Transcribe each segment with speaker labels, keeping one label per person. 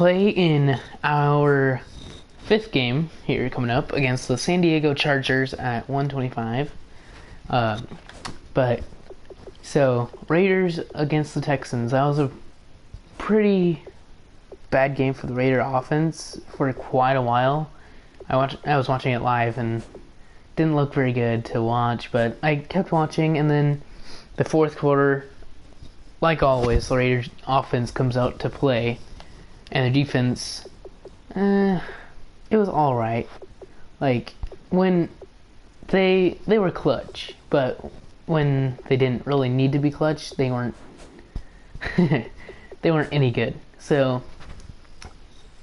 Speaker 1: play in our fifth game here coming up against the San Diego Chargers at 125. But so Raiders against the Texans. That was a pretty bad game for the Raider offense for quite a while. I was watching it live and didn't look very good to watch, but I kept watching, and then the fourth quarter, like always, the Raiders offense comes out to play, and the defense, it was alright. Like, when they were clutch, but when they didn't really need to be clutch, they weren't they weren't any good. So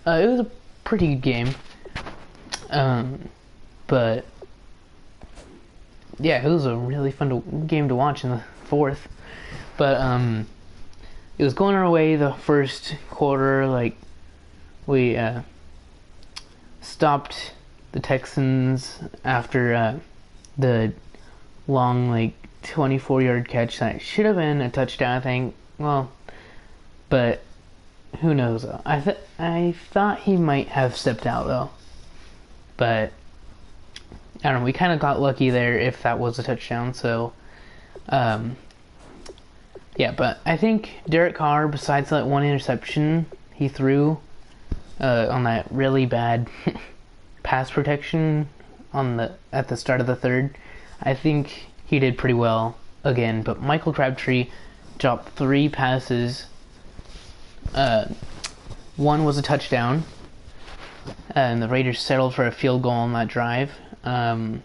Speaker 1: it was a pretty good game. But yeah, it was a really fun game to watch in the fourth. But it was going our way the first quarter. Like, we stopped the Texans after the long, like, 24-yard catch that should have been a touchdown, I think. Well, but who knows though. I thought he might have stepped out though, but I don't know. We kind of got lucky there if that was a touchdown. So, yeah. But I think Derek Carr, besides that one interception he threw on that really bad pass protection at the start of the third, I think he did pretty well again. But Michael Crabtree dropped 3 passes. One was a touchdown, and the Raiders settled for a field goal on that drive. One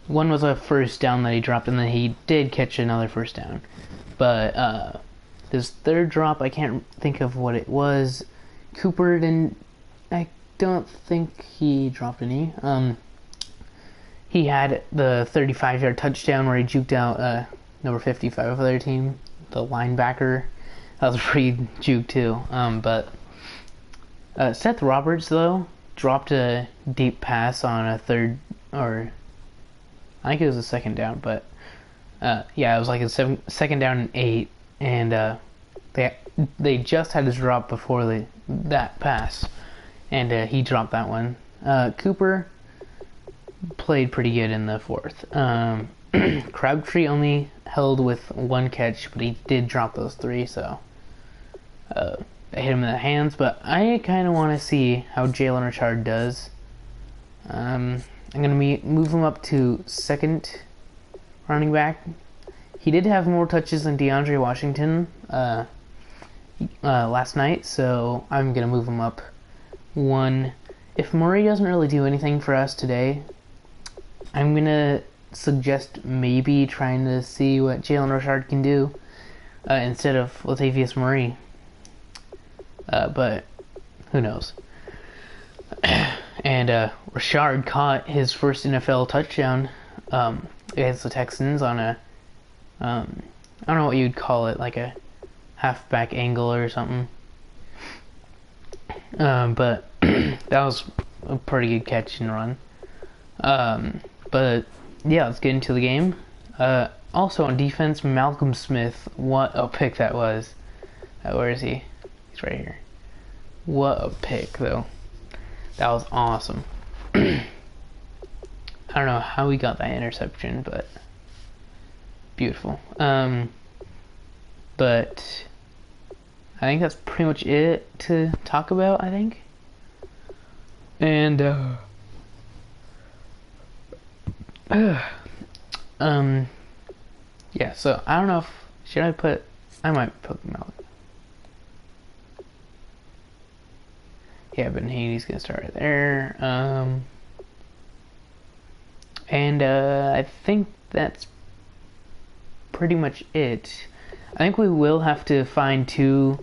Speaker 1: was a first down that he dropped, and then he did catch another first down. But this third drop, I can't think of what it was. Cooper didn't. I don't think he dropped any. He had the 35-yard touchdown where he juked out number 55 of their team, the linebacker. That was a pretty juke too. But Seth Roberts though dropped a deep pass on a third, or I think it was a second down, but yeah, it was like a second down and 8, and they just had his drop before that pass, and he dropped that one. Cooper played pretty good in the fourth. Crabtree only held with 1 catch, but he did drop those 3, so I hit him in the hands. But I kind of want to see how Jalen Richard does. I'm going to move him up to second running back. He did have more touches than DeAndre Washington last night, so I'm going to move him up 1. If Murray doesn't really do anything for us today, I'm going to suggest maybe trying to see what Jalen Richard can do instead of Latavius Murray. But who knows? And Richard caught his first NFL touchdown against the Texans on a I don't know what you'd call it, like a halfback angle or something. But that was a pretty good catch and run. But yeah, let's get into the game. Also on defense, Malcolm Smith. What a pick that was. Where is he? He's right here. What a pick, though. That was awesome. I don't know how he got that interception, but beautiful. But I think that's pretty much it to talk about, I think. And yeah, so I don't know if I might put them out. Yeah, but Hady's gonna start right there. And I think that's pretty much it. I think we will have to find 1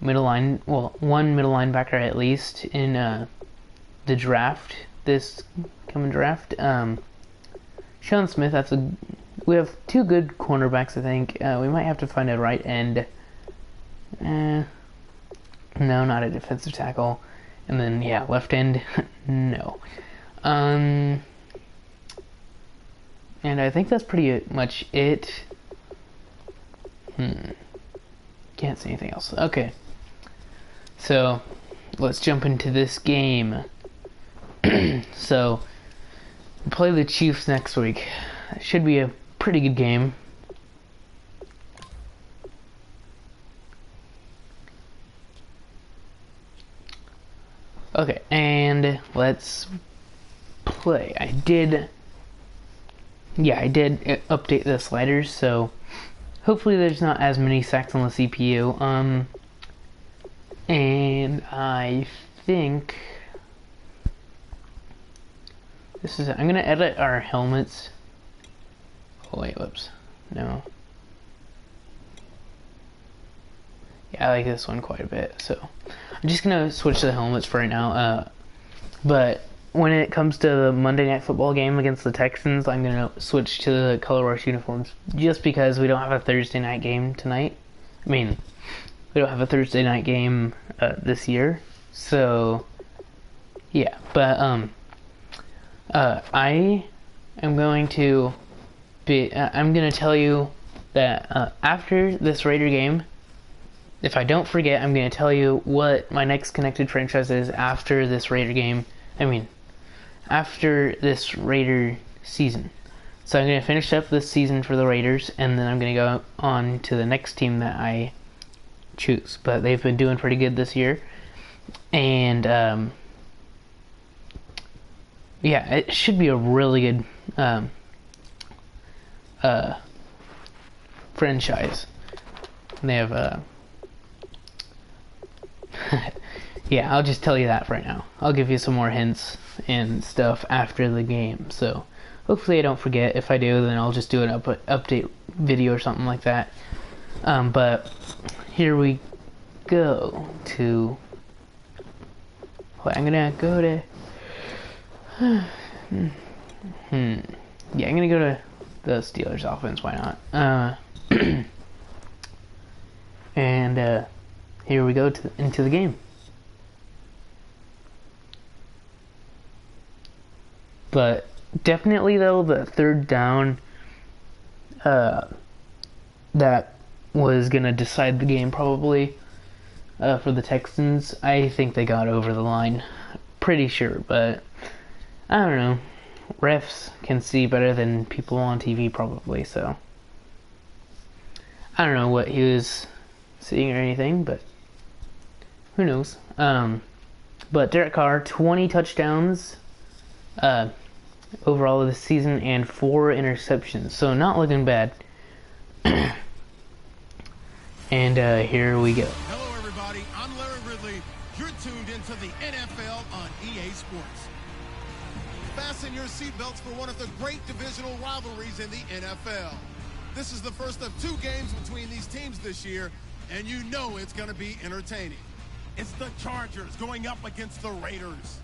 Speaker 1: middle linebacker at least in the draft, this coming draft. Sean Smith, we have 2 good cornerbacks, I think. We might have to find a right end. No, not a defensive tackle. And then, yeah, left end, no. And I think that's pretty much it. Can't see anything else. Okay. So, let's jump into this game. So, we play the Chiefs next week. It should be a pretty good game. Okay, and let's play. I did update the sliders, so hopefully there's not as many sacks on the CPU. And I think I'm gonna edit our helmets. Oh wait, whoops. No. Yeah, I like this one quite a bit, so I'm just gonna switch to the helmets for right now. But when it comes to the Monday Night Football game against the Texans, I'm gonna switch to the color rush uniforms just because we don't have a Thursday night game tonight. I mean, we don't have a Thursday night game this year, so yeah. But I am going to I'm gonna tell you that after this Raider game, if I don't forget, I'm going to tell you what my next connected franchise is after this Raider game. I mean, after this Raider season. So I'm going to finish up this season for the Raiders, and then I'm going to go on to the next team that I choose. But they've been doing pretty good this year. And, yeah, it should be a really good franchise. They have... yeah, I'll just tell you that right now. I'll give you some more hints and stuff after the game. So hopefully I don't forget. If I do, then I'll just do an update video or something like that. But here we go to... I'm gonna go to... Yeah, I'm gonna go to the Steelers offense. Why not? And here we go into the game. But definitely though, the third down that was gonna decide the game probably for the Texans. I think they got over the line. Pretty sure, but I don't know. Refs can see better than people on TV probably, so I don't know what he was seeing or anything, but who knows. But Derek Carr, 20 touchdowns overall this season and 4 interceptions, so not looking bad. And here we go.
Speaker 2: Hello everybody, I'm Larry Ridley. You're tuned into the NFL on EA Sports. Fasten your seatbelts for one of the great divisional rivalries in the NFL. This is the first of 2 games between these teams this year, and you know it's going to be entertaining. It's the Chargers going up against the Raiders.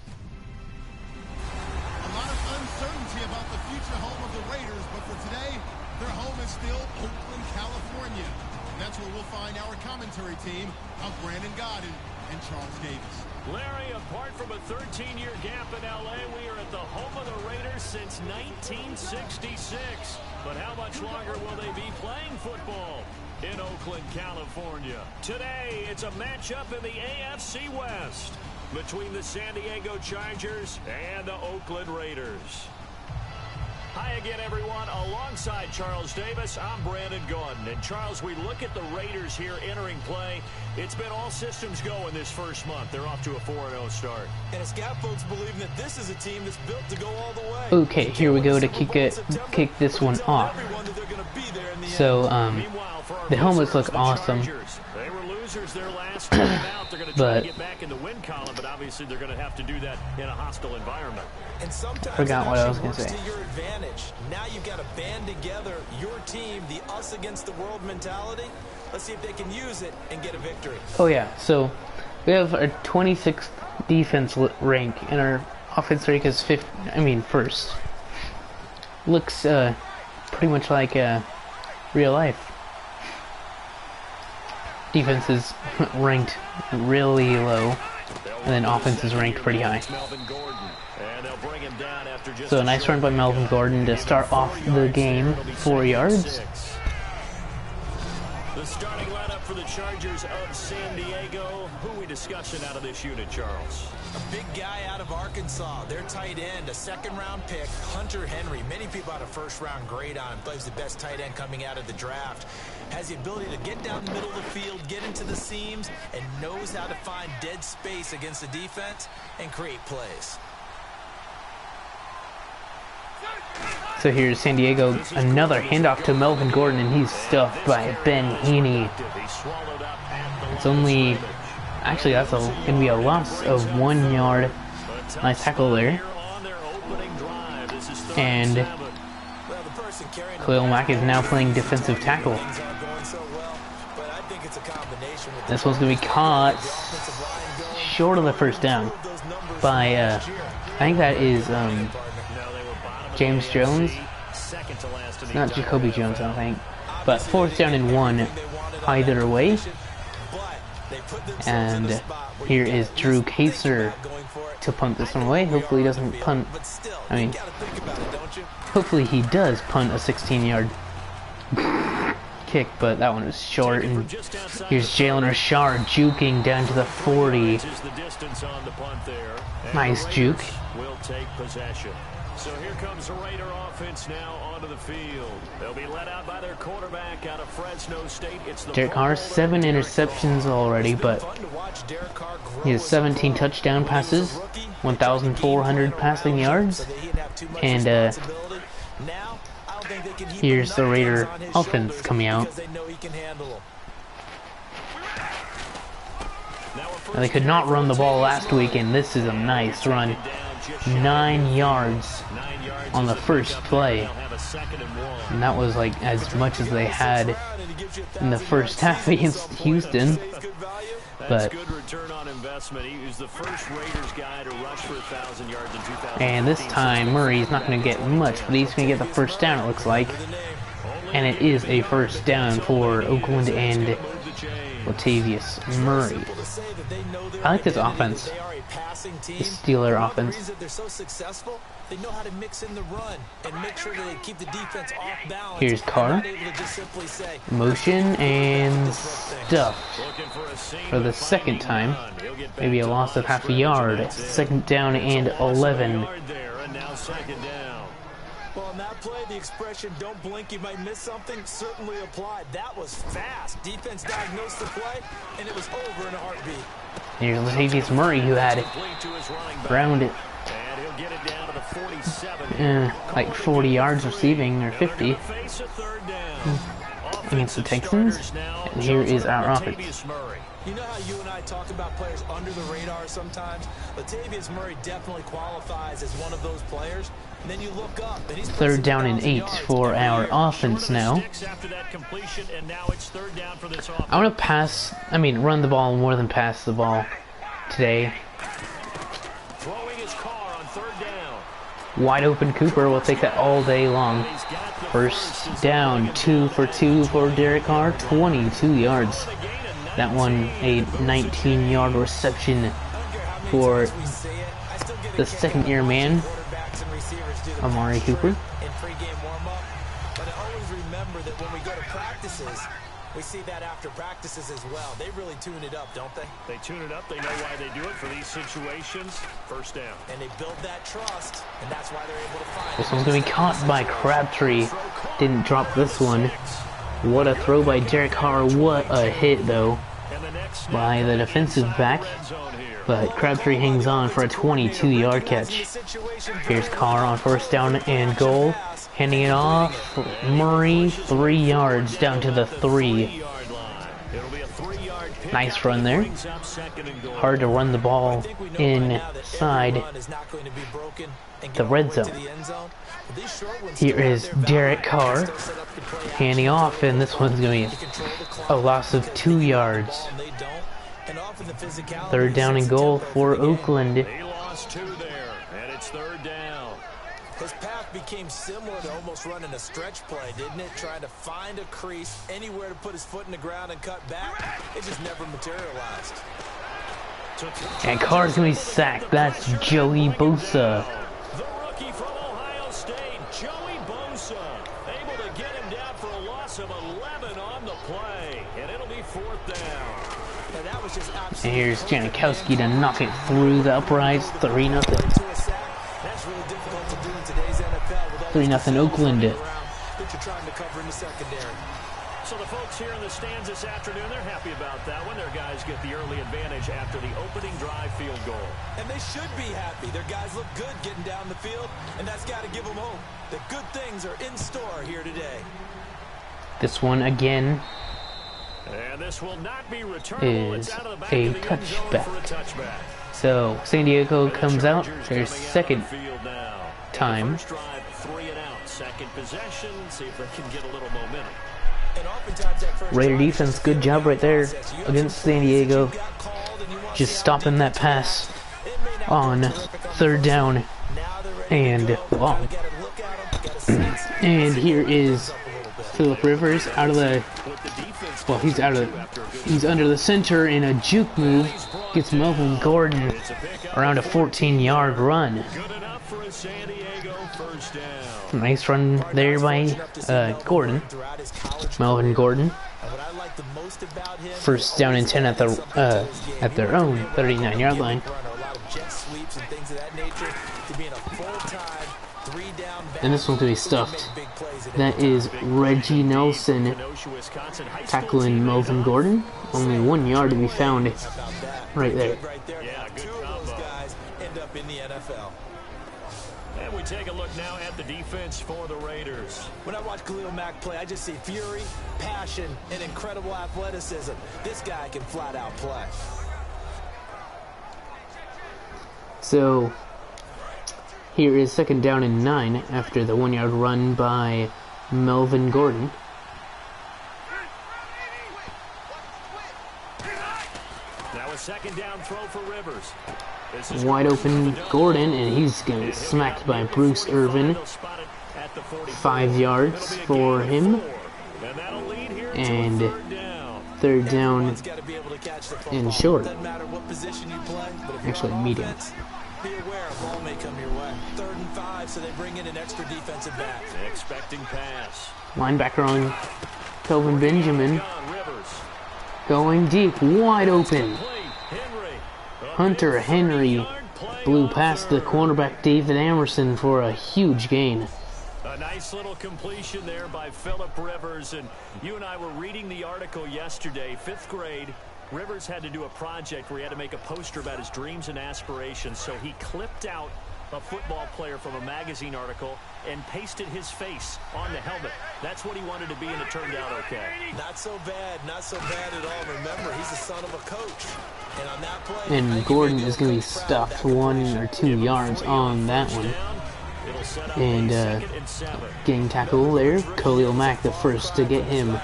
Speaker 2: A lot of uncertainty about the future home of the Raiders, but for today, their home is still Oakland, California. That's where we'll find our commentary team of Brandon Godden and Charles Davis.
Speaker 3: Larry, apart from a 13-year gap in L.A., we are at the home of the Raiders since 1966. But how much longer will they be playing football in Oakland, California? Today, it's a matchup in the AFC West between the San Diego Chargers and the Oakland Raiders. Hi again, everyone. Alongside Charles Davis, I'm Brandon Gordon. And Charles, we look at the Raiders here entering play. It's been all systems go in this first month. They're off to a 4-0 start.
Speaker 4: And it's got folks believing that this is a team that's built to go all the way.
Speaker 1: Okay, here we go to kick this one off. So, the helmets look awesome.
Speaker 3: They were losers their last time out. They're going to try to get back in the win column, but obviously they're going to have to do that in a hostile environment.
Speaker 4: And sometimes
Speaker 1: forgot what I was going to say.
Speaker 4: To your advantage. Now you've got to band together your team, the us against the world mentality. Let's see if they can use it and get a victory.
Speaker 1: Oh yeah, so we have our 26th defense rank, and our offense rank is first. Looks pretty much like real life. Defense is ranked really low, and then offense is ranked pretty high. So a nice run by Melvin Gordon to start off the game, 4 yards.
Speaker 3: The starting lineup for the Chargers of San Diego. Who we discussion out of this unit, Charles.
Speaker 4: A big guy out of Arkansas, their tight end, a second-round pick, Hunter Henry. Many people had a first-round grade on him. Plays the best tight end coming out of the draft. Has the ability to get down the middle of the field, get into the seams, and knows how to find dead space against the defense and create plays.
Speaker 1: So here's San Diego, another handoff to Melvin Gordon, and he's stuffed by Ben Heaney. It's only, actually that's going to be a loss of 1 yard. Nice tackle there. And Khalil Mack is now playing defensive tackle. This one's going to be caught short of the first down by, I think that is James Jones. It's not Jacoby Jones, I don't think. But 4th down and 1 either way. And here is Drew Kaser to punt this one away. Hopefully he doesn't punt. I mean, hopefully he does punt a 16-yard kick, but that one was short. And here's Jalen Richard juking down to the 40. Nice juke.
Speaker 3: Will take possession. So here comes the Raider offense now onto the field. They'll be led out by their quarterback out of Fresno State. It's the
Speaker 1: Derek Carr, 7 interceptions already, but he has 17 touchdown passes, 1,400 passing yards, and here's the Raider offense coming out. Now, they could not run the ball last week, and this is a nice run. 9 yards on the first play, and that was like as much as they had in the first half against Houston. But and this time Murray's not going to get much, but he's going to get the first down, it looks like, and it is a first down for Oakland and Latavius Murray. I like this offense. The Steeler offense. Here's Carr. Motion and stuff for the second time. Maybe a loss of half a yard. 2nd down and 11.
Speaker 4: Well, on that play, the expression, don't blink, you might miss something, certainly applied. That was fast. Defense diagnosed the play, and it was over in a heartbeat.
Speaker 1: Here's Latavius Murray, who had around it like 40 yards receiving, or 50, against the Texans. And here is our offense.
Speaker 4: You know how you and I talk about players under the radar sometimes? Latavius Murray definitely qualifies as one of those players. And then you look up, and he's
Speaker 1: 3rd down and 8 for our offense now. I want to run the ball more than pass the ball today. Wide open Cooper will take that all day long. First down, 2 for 2 for Derek Carr, 22 yards. That one, a 19-yard reception for the second-year man, Amari Cooper.
Speaker 4: But I always remember that when we go to practices, we see that after practices as well. They really tune it up, don't they?
Speaker 3: They tune it up. They know why they do it for these situations. First down.
Speaker 4: And they build that trust, and that's why they're able to find
Speaker 1: This one's going to be caught by Crabtree. Didn't drop this one. What a throw by Derek Carr. What a hit, though, by the defensive back. But Crabtree hangs on for a 22-yard catch. Here's Carr on 1st down and goal. Handing it off. Murray, 3 yards down to the 3. Nice run there. Hard to run the ball inside the red zone. Here is Derek Carr handing off, and this one's going to be a loss of 2 yards. 3rd down and goal for Oakland.
Speaker 3: He lost 2 there, and it's 3rd down.
Speaker 4: His path became similar to almost running a stretch play, didn't it? Trying to find a crease, anywhere to put his foot in the ground and cut back. It just never materialized.
Speaker 1: And Carr's going to be sacked. That's Joey Bosa.
Speaker 3: The rookie from Ohio State, Joey Bosa, able to get him down for a loss of 11 on the play, and it'll be 4th down.
Speaker 4: And that was just absolutely
Speaker 1: And here's Janikowski to knock it through the uprights. 3-0. 3-0 Oakland.
Speaker 3: So the folks here in the stands this afternoon, they're happy about that one. Their guys get the early advantage after the opening drive field goal.
Speaker 4: And they should be happy. Their guys look good getting down the field, and that's got to give them hope that good things are in store here today.
Speaker 1: This one again
Speaker 3: and this will not be returnable.
Speaker 1: is
Speaker 3: it's out of the back
Speaker 1: a
Speaker 3: of the end zone for a touchback.
Speaker 1: So San Diego comes out their second time.
Speaker 3: First drive, 3 and out. Second possession. See if they can get a little momentum.
Speaker 1: Raider defense, good job right there against San Diego. Just stopping that pass on 3rd down and long. And here is Phillip Rivers out of the, well, he's under the center in a juke move. Gets Melvin Gordon around a 14-yard run. Nice run there by Gordon. Melvin Gordon. First down and 10 at their own 39-yard line. And this one's gonna be stuffed. That is Reggie Nelson tackling Melvin Gordon. Only 1 yard to be found right there.
Speaker 3: And we take a look now at the defense for the Raiders.
Speaker 4: When I watch Khalil Mack play, I just see fury, passion, and incredible athleticism. This guy can flat out play.
Speaker 1: So here is 2nd down and 9 after the 1 yard run by Melvin Gordon.
Speaker 3: Now a 2nd down throw for Rivers.
Speaker 1: Wide open Gordon, and he's going to be smacked by Bruce Irvin. 5 yards for him. And 3rd down and short. Actually, medium.
Speaker 4: Be aware a ball may come your way. 3rd and 5, so they bring in an extra defensive back.
Speaker 3: Expecting pass.
Speaker 1: Linebacker on Kelvin Benjamin. Going deep, wide open. Hunter Henry blew past the cornerback David Amerson for a huge gain.
Speaker 3: A nice little completion there by Phillip Rivers. And you and I were reading the article yesterday, 5th grade. Rivers had to do a project where he had to make a poster about his dreams and aspirations. So he clipped out a football player from a magazine article and pasted his face on the helmet. That's what he wanted to be, and it turned out okay.
Speaker 4: Not so bad at all. Remember, he's the son of a coach. And on that play,
Speaker 1: and Gordon is going to be stuffed 1 or 2 yards on that one. And getting tackled there, Khalil Mack the first to get him.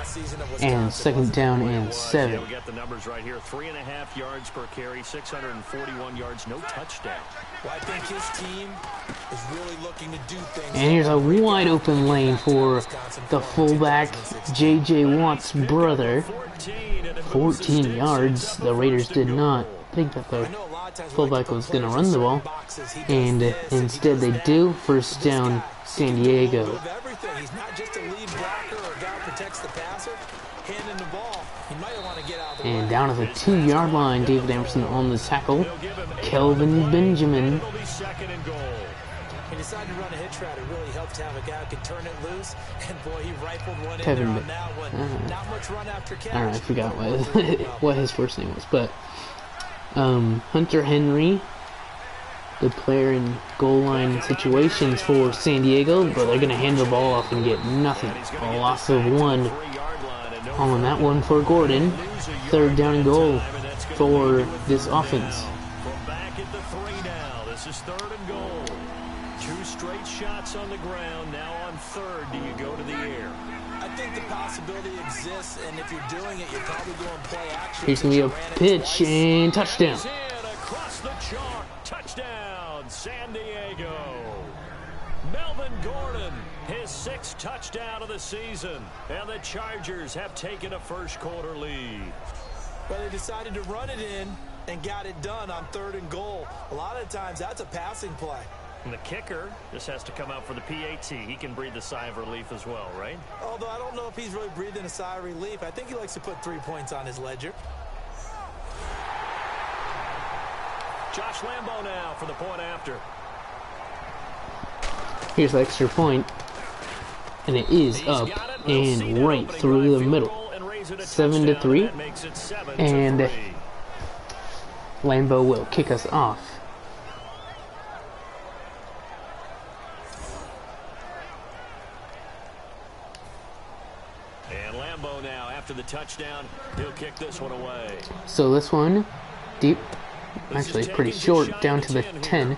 Speaker 1: And 2nd down and 7.
Speaker 3: We got the numbers right here. 3.5 yards per carry, 641 yards, no touchdown.
Speaker 4: Well, I think his team is really looking to do things.
Speaker 1: And here's a wide open lane for the fullback, J.J. Watt's brother. 14 yards. The Raiders did not think that the fullback was going to run the ball. And instead they do. 1st down, San Diego.
Speaker 4: He's not just a lead blocker or a guy who protects the passer. Handing the ball, he might want to get out of the way.
Speaker 1: And down at the 2-yard line, David Amerson on the tackle. Kelvin Benjamin.
Speaker 4: He decided to run a hitch route. It really helped to have a guy who could turn it loose. And boy, he rifled one in there on that one. Not much run after catch.
Speaker 1: Alright, I forgot what his first name was. But Hunter Henry, the player in goal line situations for San Diego, but they're going to hand the ball off and get nothing. A loss of 1 on that one for Gordon. 3rd down and goal for this offense.
Speaker 3: Back at the 3 now. This is 3rd and goal. 2 straight shots on the ground. Now on 3rd, do you go to the air?
Speaker 4: I think the possibility exists, and if you're doing it, you're probably going to play action.
Speaker 1: Here's going to be a pitch and touchdown.
Speaker 3: Across the chalk. Touchdown, San Diego. Melvin Gordon, his 6th touchdown of the season. And the Chargers have taken a 1st quarter lead.
Speaker 4: Well, they decided to run it in and got it done on 3rd and goal. A lot of times, that's a passing play.
Speaker 3: And the kicker just has to come out for the PAT. He can breathe a sigh of relief as well, right?
Speaker 4: Although I don't know if he's really breathing a sigh of relief. I think he likes to put 3 points on his ledger.
Speaker 3: Josh Lambo now for the point after.
Speaker 1: Here's the extra point, and it is up and right through the middle. 7-3, and Lambo will kick us off.
Speaker 3: And Lambo now, after the touchdown, he'll kick this one away.
Speaker 1: So this one, deep, actually pretty short, down to the 10,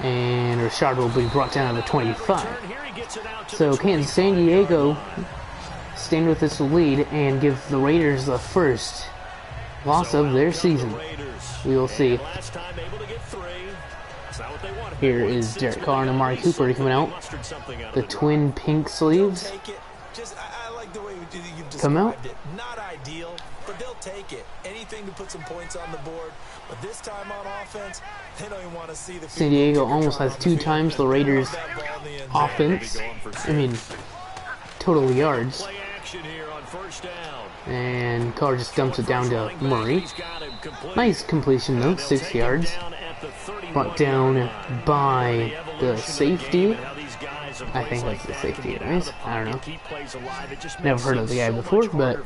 Speaker 1: and Rashard will be brought down to the 25. So can San Diego stand with this lead and give the Raiders the first loss of their season? We will see. Here is Derek Carr and Amari Cooper coming out. The twin pink sleeves come out.
Speaker 4: Not ideal, but they'll take it. Anything to put some points on the board. But this time on offense, they don't even want to see the
Speaker 1: San Diego almost has 2 times the Raiders' offense. I mean, total yards. And Carr just dumps it down to Murray. Nice completion though, 6 yards. Brought down by the safety. I think that's the safety, right? I don't know. Never heard of the guy before, but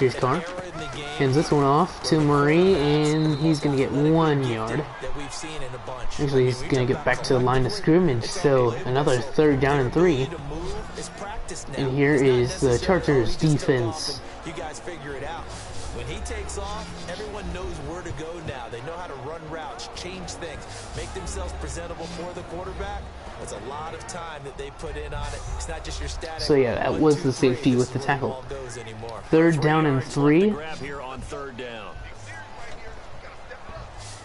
Speaker 1: here's Carr. Hands this one off to Murray, and he's going to get 1 yard. Actually, he's going to get back to the line of scrimmage, so another 3rd down and 3. And here is the Chargers defense.
Speaker 4: You guys figure it out. When he takes off, everyone knows where to go now. They know how to run routes, change things, make themselves presentable for the quarterback. That's a lot of time that they put in on it. It's not just your static.
Speaker 1: So yeah, that was the safety with the tackle. 3rd down and 3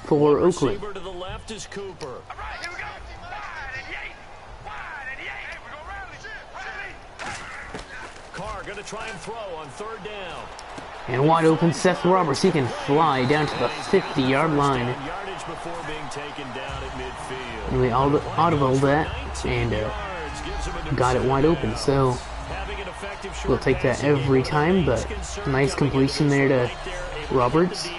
Speaker 1: for Oakland.
Speaker 3: To the left is Cooper. Carr going to try and throw on 3rd down.
Speaker 1: And wide open Seth Roberts. He can fly down to the 50-yard line. And we audible that and got it wide open. So we'll take that every time, but nice completion there to Roberts.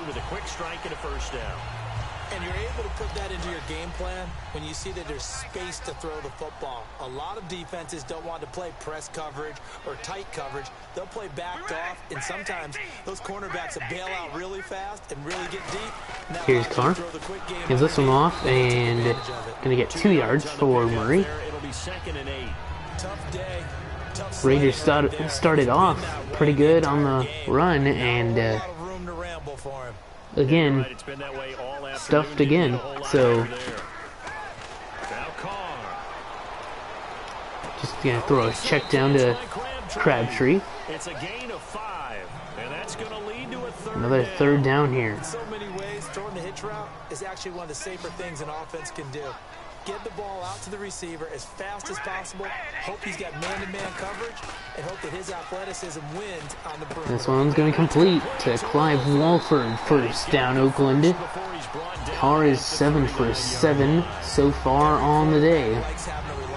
Speaker 4: And you're able to put that into your game plan when you see that there's space to throw the football. A lot of defenses don't want to play press coverage or tight coverage. They'll play backed off, and sometimes those cornerbacks will bail out really fast and really get deep. Now,
Speaker 1: here's Carr. Gives this one off, and going to get 2 yards for Murray. Raiders started off pretty good on the run, and again, stuffed again. So just gonna throw a check down to Crabtree. Another 3rd down here.
Speaker 4: In so many ways, throwing the hitch route is actually one of the safer things an offense can do. Get the ball out to the receiver as fast as possible. Hope he's got man-to-man coverage, and hope that his athleticism wins on the perimeter.
Speaker 1: This one's going to complete to Clive Walford. 1st down, Oakland. Carr is 7 for 7 so far on the day.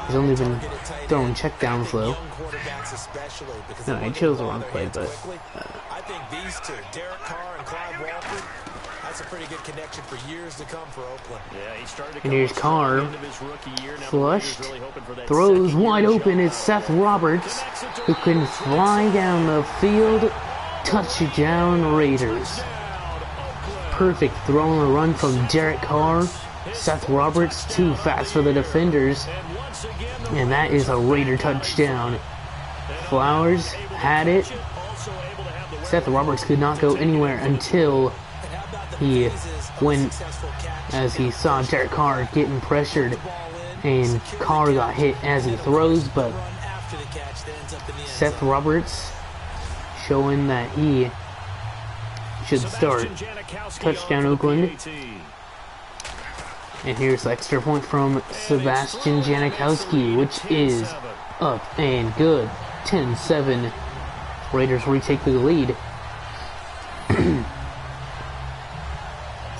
Speaker 1: He's only been throwing checkdowns though. No, I chose the wrong play, but
Speaker 4: I think these two, Derek Carr and Clive Walford, that's a pretty good connection for years to come for Oakland.
Speaker 3: Yeah, he started to
Speaker 1: and here's Carr, flushed, throws wide open. It's Seth Roberts, who can fly down the field. Touchdown Raiders. Perfect throw on the run from Derek Carr. Seth Roberts too fast for the defenders, and that is a Raider touchdown. Flowers had it. Seth Roberts could not go anywhere until he went, as he saw Derek Carr getting pressured, and Carr got hit as he throws, but Seth Roberts showing that he should start. Touchdown Oakland. And here's the extra point from Sebastian Janikowski, which is up and good. 10-7. Raiders retake the lead.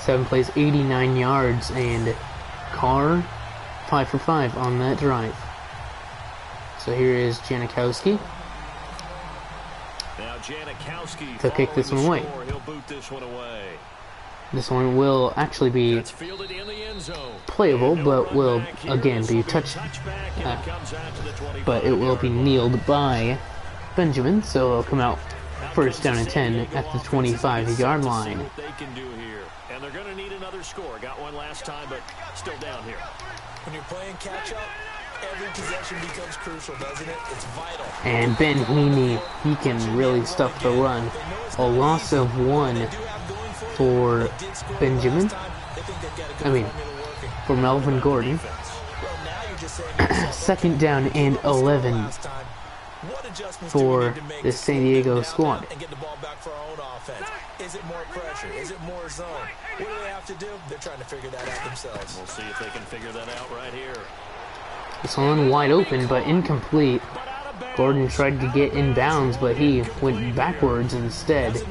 Speaker 1: 7 plays, 89 yards, and Carr 5 for 5 on that drive. So here is Janikowski. to kick this one away.
Speaker 3: He'll boot this one away.
Speaker 1: This one will actually be playable, but will again be but it will be kneeled by Benjamin, so it'll come out first down and 10 at the 25-yard line.
Speaker 3: And they're going to need another score. Got one last time, but still down here.
Speaker 4: When you're playing catch-up, every possession becomes crucial, doesn't it? It's vital.
Speaker 1: And Ben Heaney, he can really stuff the run. A loss of 1 for Benjamin. For Melvin Gordon. Second down and 11 for the San Diego squad.
Speaker 4: Is it more pressure? Is it more zone? What do they have to do? They're trying to figure that out themselves.
Speaker 3: We'll see if they can figure that out right here.
Speaker 1: This one wide open, but incomplete. Gordon tried to get in bounds, but he went backwards instead,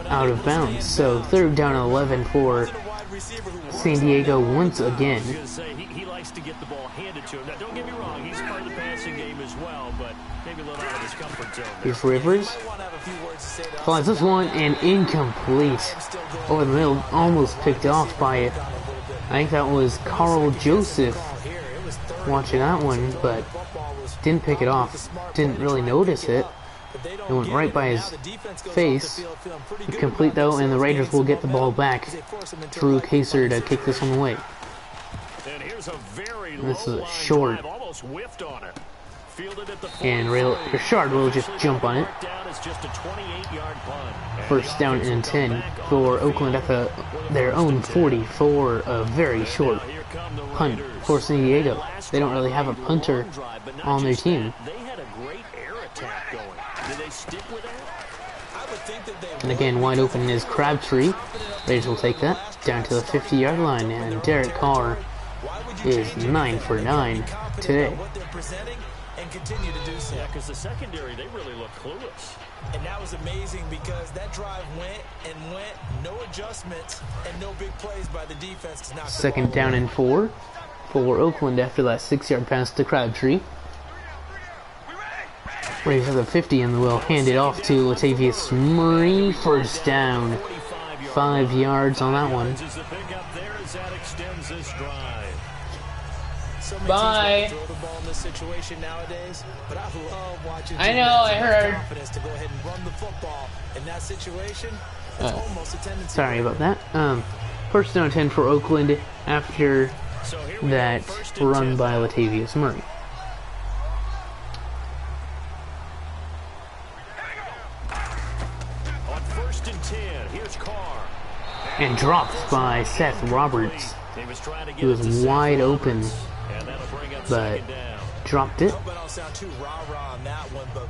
Speaker 1: out of bounds. So third down and 11 for San Diego once again.
Speaker 3: He likes to get the ball handed to him. Now, don't get me wrong, he's part of the passing game as well, but maybe a little out of his comfort zone.
Speaker 1: Here's Rivers. Flies this one and incomplete. Over the middle, almost picked off by, I think that was Carl Joseph watching that one, but didn't pick it off. Didn't really notice it. It went right by his face. Complete though, and the Raiders will get the ball back. Drew Kaser to kick this one away. This is a short. And Richard will just jump on it. First down and 10 for Oakland at their own 40 for a very short punt for San Diego. They don't really have a punter on their team. And again, wide open is Crabtree. Raiders will take that down to the 50-yard line, and Derek Carr is 9 for 9 today.
Speaker 4: Continue to do so.
Speaker 3: Yeah, because the secondary, they really look clueless.
Speaker 4: And that was amazing because that drive went and went, no adjustments and no big plays by the defense.
Speaker 1: Second down and 4 for Oakland after that 6-yard pass to Crabtree. Raiders have the 50 and will hand it off to Latavius Murray. First down, 5 yards on that one. Bye. I know, I heard. Sorry about that. First down 10 for Oakland after that run by Latavius Murray.
Speaker 3: On first and 10, here's Carr.
Speaker 1: And dropped by Seth Roberts. He was wide open, but dropped it.
Speaker 4: I don't sound too rah-rah on that one, but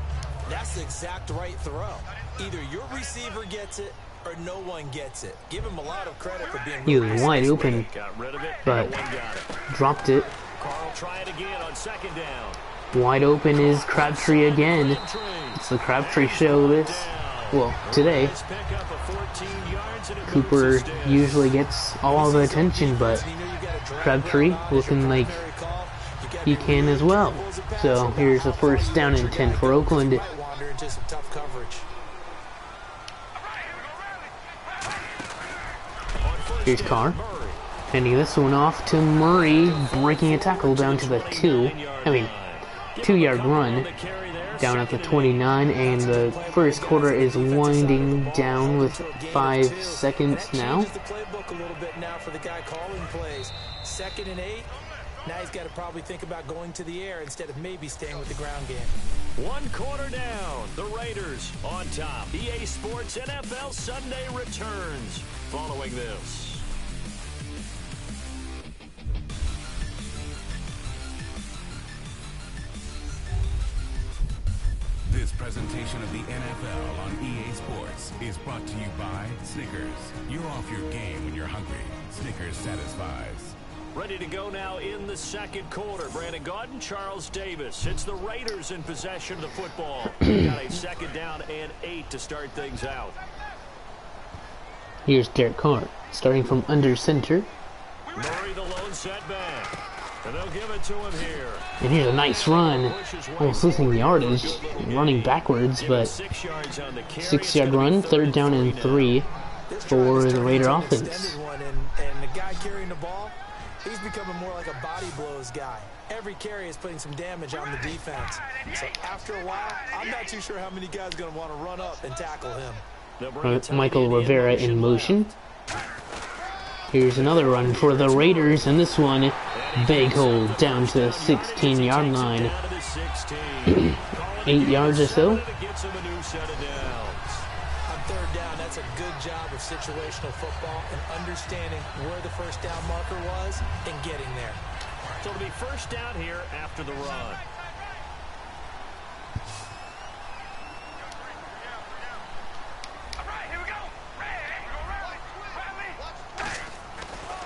Speaker 4: that's the exact right throw. Either your receiver gets it or no one gets it. Give him a lot of credit for being
Speaker 1: He was wide open, but dropped it.
Speaker 3: Carl, try it again on second down.
Speaker 1: Wide open is Crabtree again. It's the Crabtree show today. Cooper usually gets all the attention, but Crabtree looking like he can as well. So here's a first down and 10 for Oakland. Here's Carr, handing this one off to Murray, breaking a tackle down to the 2-yard run down at the 29, and the first quarter is winding down with 5 seconds now.
Speaker 4: Second and 8. Now he's got to probably think about going to the air instead of maybe staying with the ground game.
Speaker 3: 1 quarter down. The Raiders on top. EA Sports NFL Sunday returns following this.
Speaker 5: This presentation of the NFL on EA Sports is brought to you by Snickers. You're off your game when you're hungry. Snickers satisfies.
Speaker 3: Ready to go now in the second quarter. Brandon Gaudin, Charles Davis. It's the Raiders in possession of the football. Got a second down and 8 to start things out.
Speaker 1: Here's Derek Carr, starting from under center.
Speaker 3: Murray the lone setback. And they'll give it to him here.
Speaker 1: And here's a nice run. Almost losing yardage, running backwards, but 6-yard run, 3rd down and 3 for the Raider offense.
Speaker 4: And the guy carrying the ball, he's becoming more like a body blows guy. Every carry is putting some damage on the defense. So after a while, I'm not too sure how many guys are going to want to run up and tackle him.
Speaker 1: Michael Rivera in motion. Here's another run for the Raiders, and this one, big hole down to the 16-yard line. 8 yards or so.
Speaker 4: On 3rd down, that's a good job of situational football and understanding where the first down marker was and getting there.
Speaker 3: So it'll be 1st down here after the run.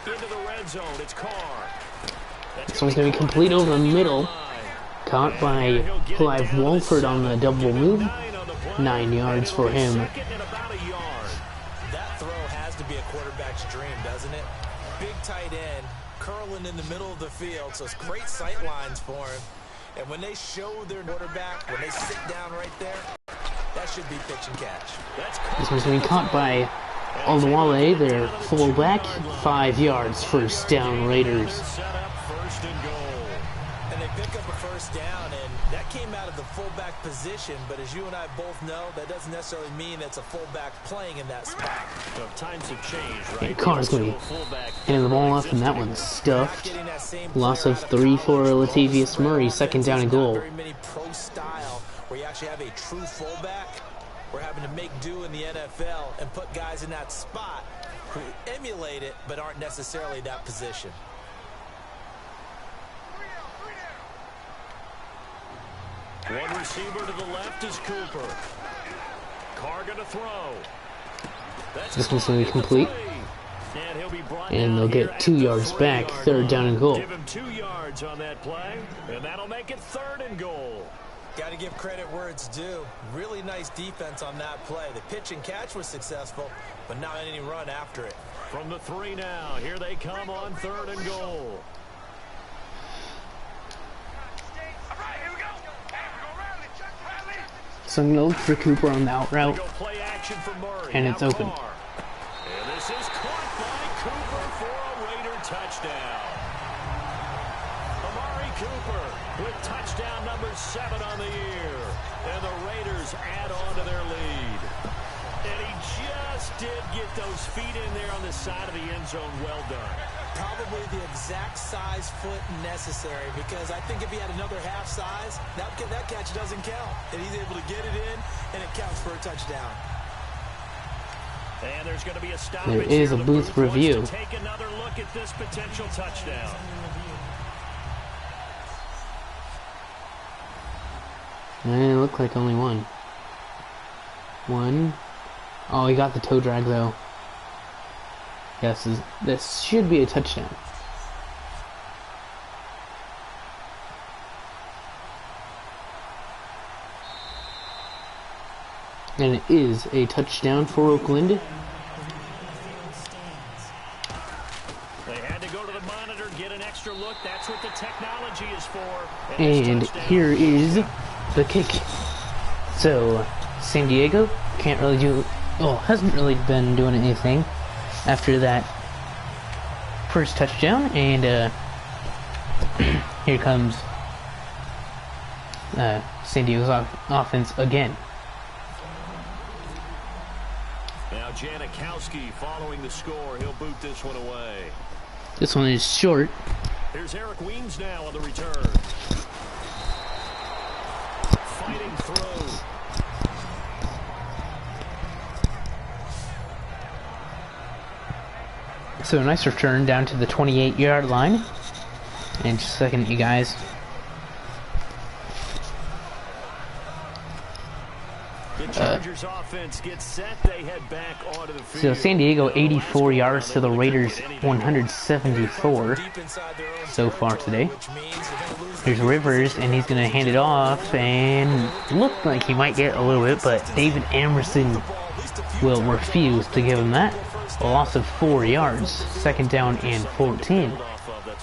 Speaker 3: Into the red zone, it's Carr.
Speaker 1: This one's going to be complete over the middle. Caught by Clive Walford on the double move. 9 yards for him.
Speaker 4: That throw has to be a quarterback's dream, doesn't it? Big tight end, curling in the middle of the field, so it's great sight lines for him. And when they show their quarterback, when they sit down right there, that should be pitch and catch.
Speaker 1: This one's going to be caught by Olawale, their fullback. 5 yards, 1st down Raiders.
Speaker 4: And they pick up a 1st down, and that came out of the fullback position, but as you and I both know, that doesn't necessarily mean it's a fullback playing in that spot.
Speaker 3: So times have changed, right?
Speaker 1: And Carr's going to be hitting the ball up, and that one's stuffed. Loss of 3 for Latavius Murray, 2nd down and goal.
Speaker 4: Very many pro style where you actually have a true fullback. We're having to make do in the NFL and put guys in that spot who emulate it but aren't necessarily that position.
Speaker 3: One receiver to the left is Cooper. Carr gonna throw.
Speaker 1: This one's going to be complete. And they'll get 2 yards back, 3rd down and goal.
Speaker 3: Give him 2 yards on that play, and that'll make it 3rd and goal.
Speaker 4: Got to give credit where it's due. Really nice defense on that play. The pitch and catch was successful, but not any run after it.
Speaker 3: From the 3 now, here they come on 3rd and goal.
Speaker 1: So I'm going to look for Cooper on the out route, and it's open.
Speaker 3: And this is caught by Cooper for a Raider touchdown. Amari Cooper with touchdown number 7 on the year. And the Raiders add on to their lead. And he just did get those feet in there on the side of the end zone. Well done.
Speaker 4: Probably the exact size foot necessary, because I think if he had another half size, that catch doesn't count. And he's able to get it in, and it counts for a touchdown.
Speaker 3: And there's going to be a stop.
Speaker 1: There is a booth review.
Speaker 3: Take another look at this potential touchdown.
Speaker 1: And it looked like only one. One. Oh, he got the toe drag though. Yes, this should be a touchdown. And it is a touchdown for Oakland.
Speaker 3: They had to go to the monitor, get an extra look. That's what the technology is for.
Speaker 1: And here is the kick. So, San Diego can't really do, well, hasn't really been doing anything after that first touchdown, and here comes San Diego's offense again.
Speaker 3: Now Janikowski following the score. He'll boot this one away.
Speaker 1: This one is short.
Speaker 3: Here's Eric Weems now on the return. Fighting through.
Speaker 1: So a nice return down to the 28-yard line. And just a second, you guys.
Speaker 3: The Chargers offense gets set. They head back onto the field.
Speaker 1: So San Diego 84 yards to the Raiders 174 so far today. Here's Rivers, and he's going to hand it off, and looked like he might get a little bit, but David Amerson will refuse to give him that. A loss of 4 yards, 2nd down and 14.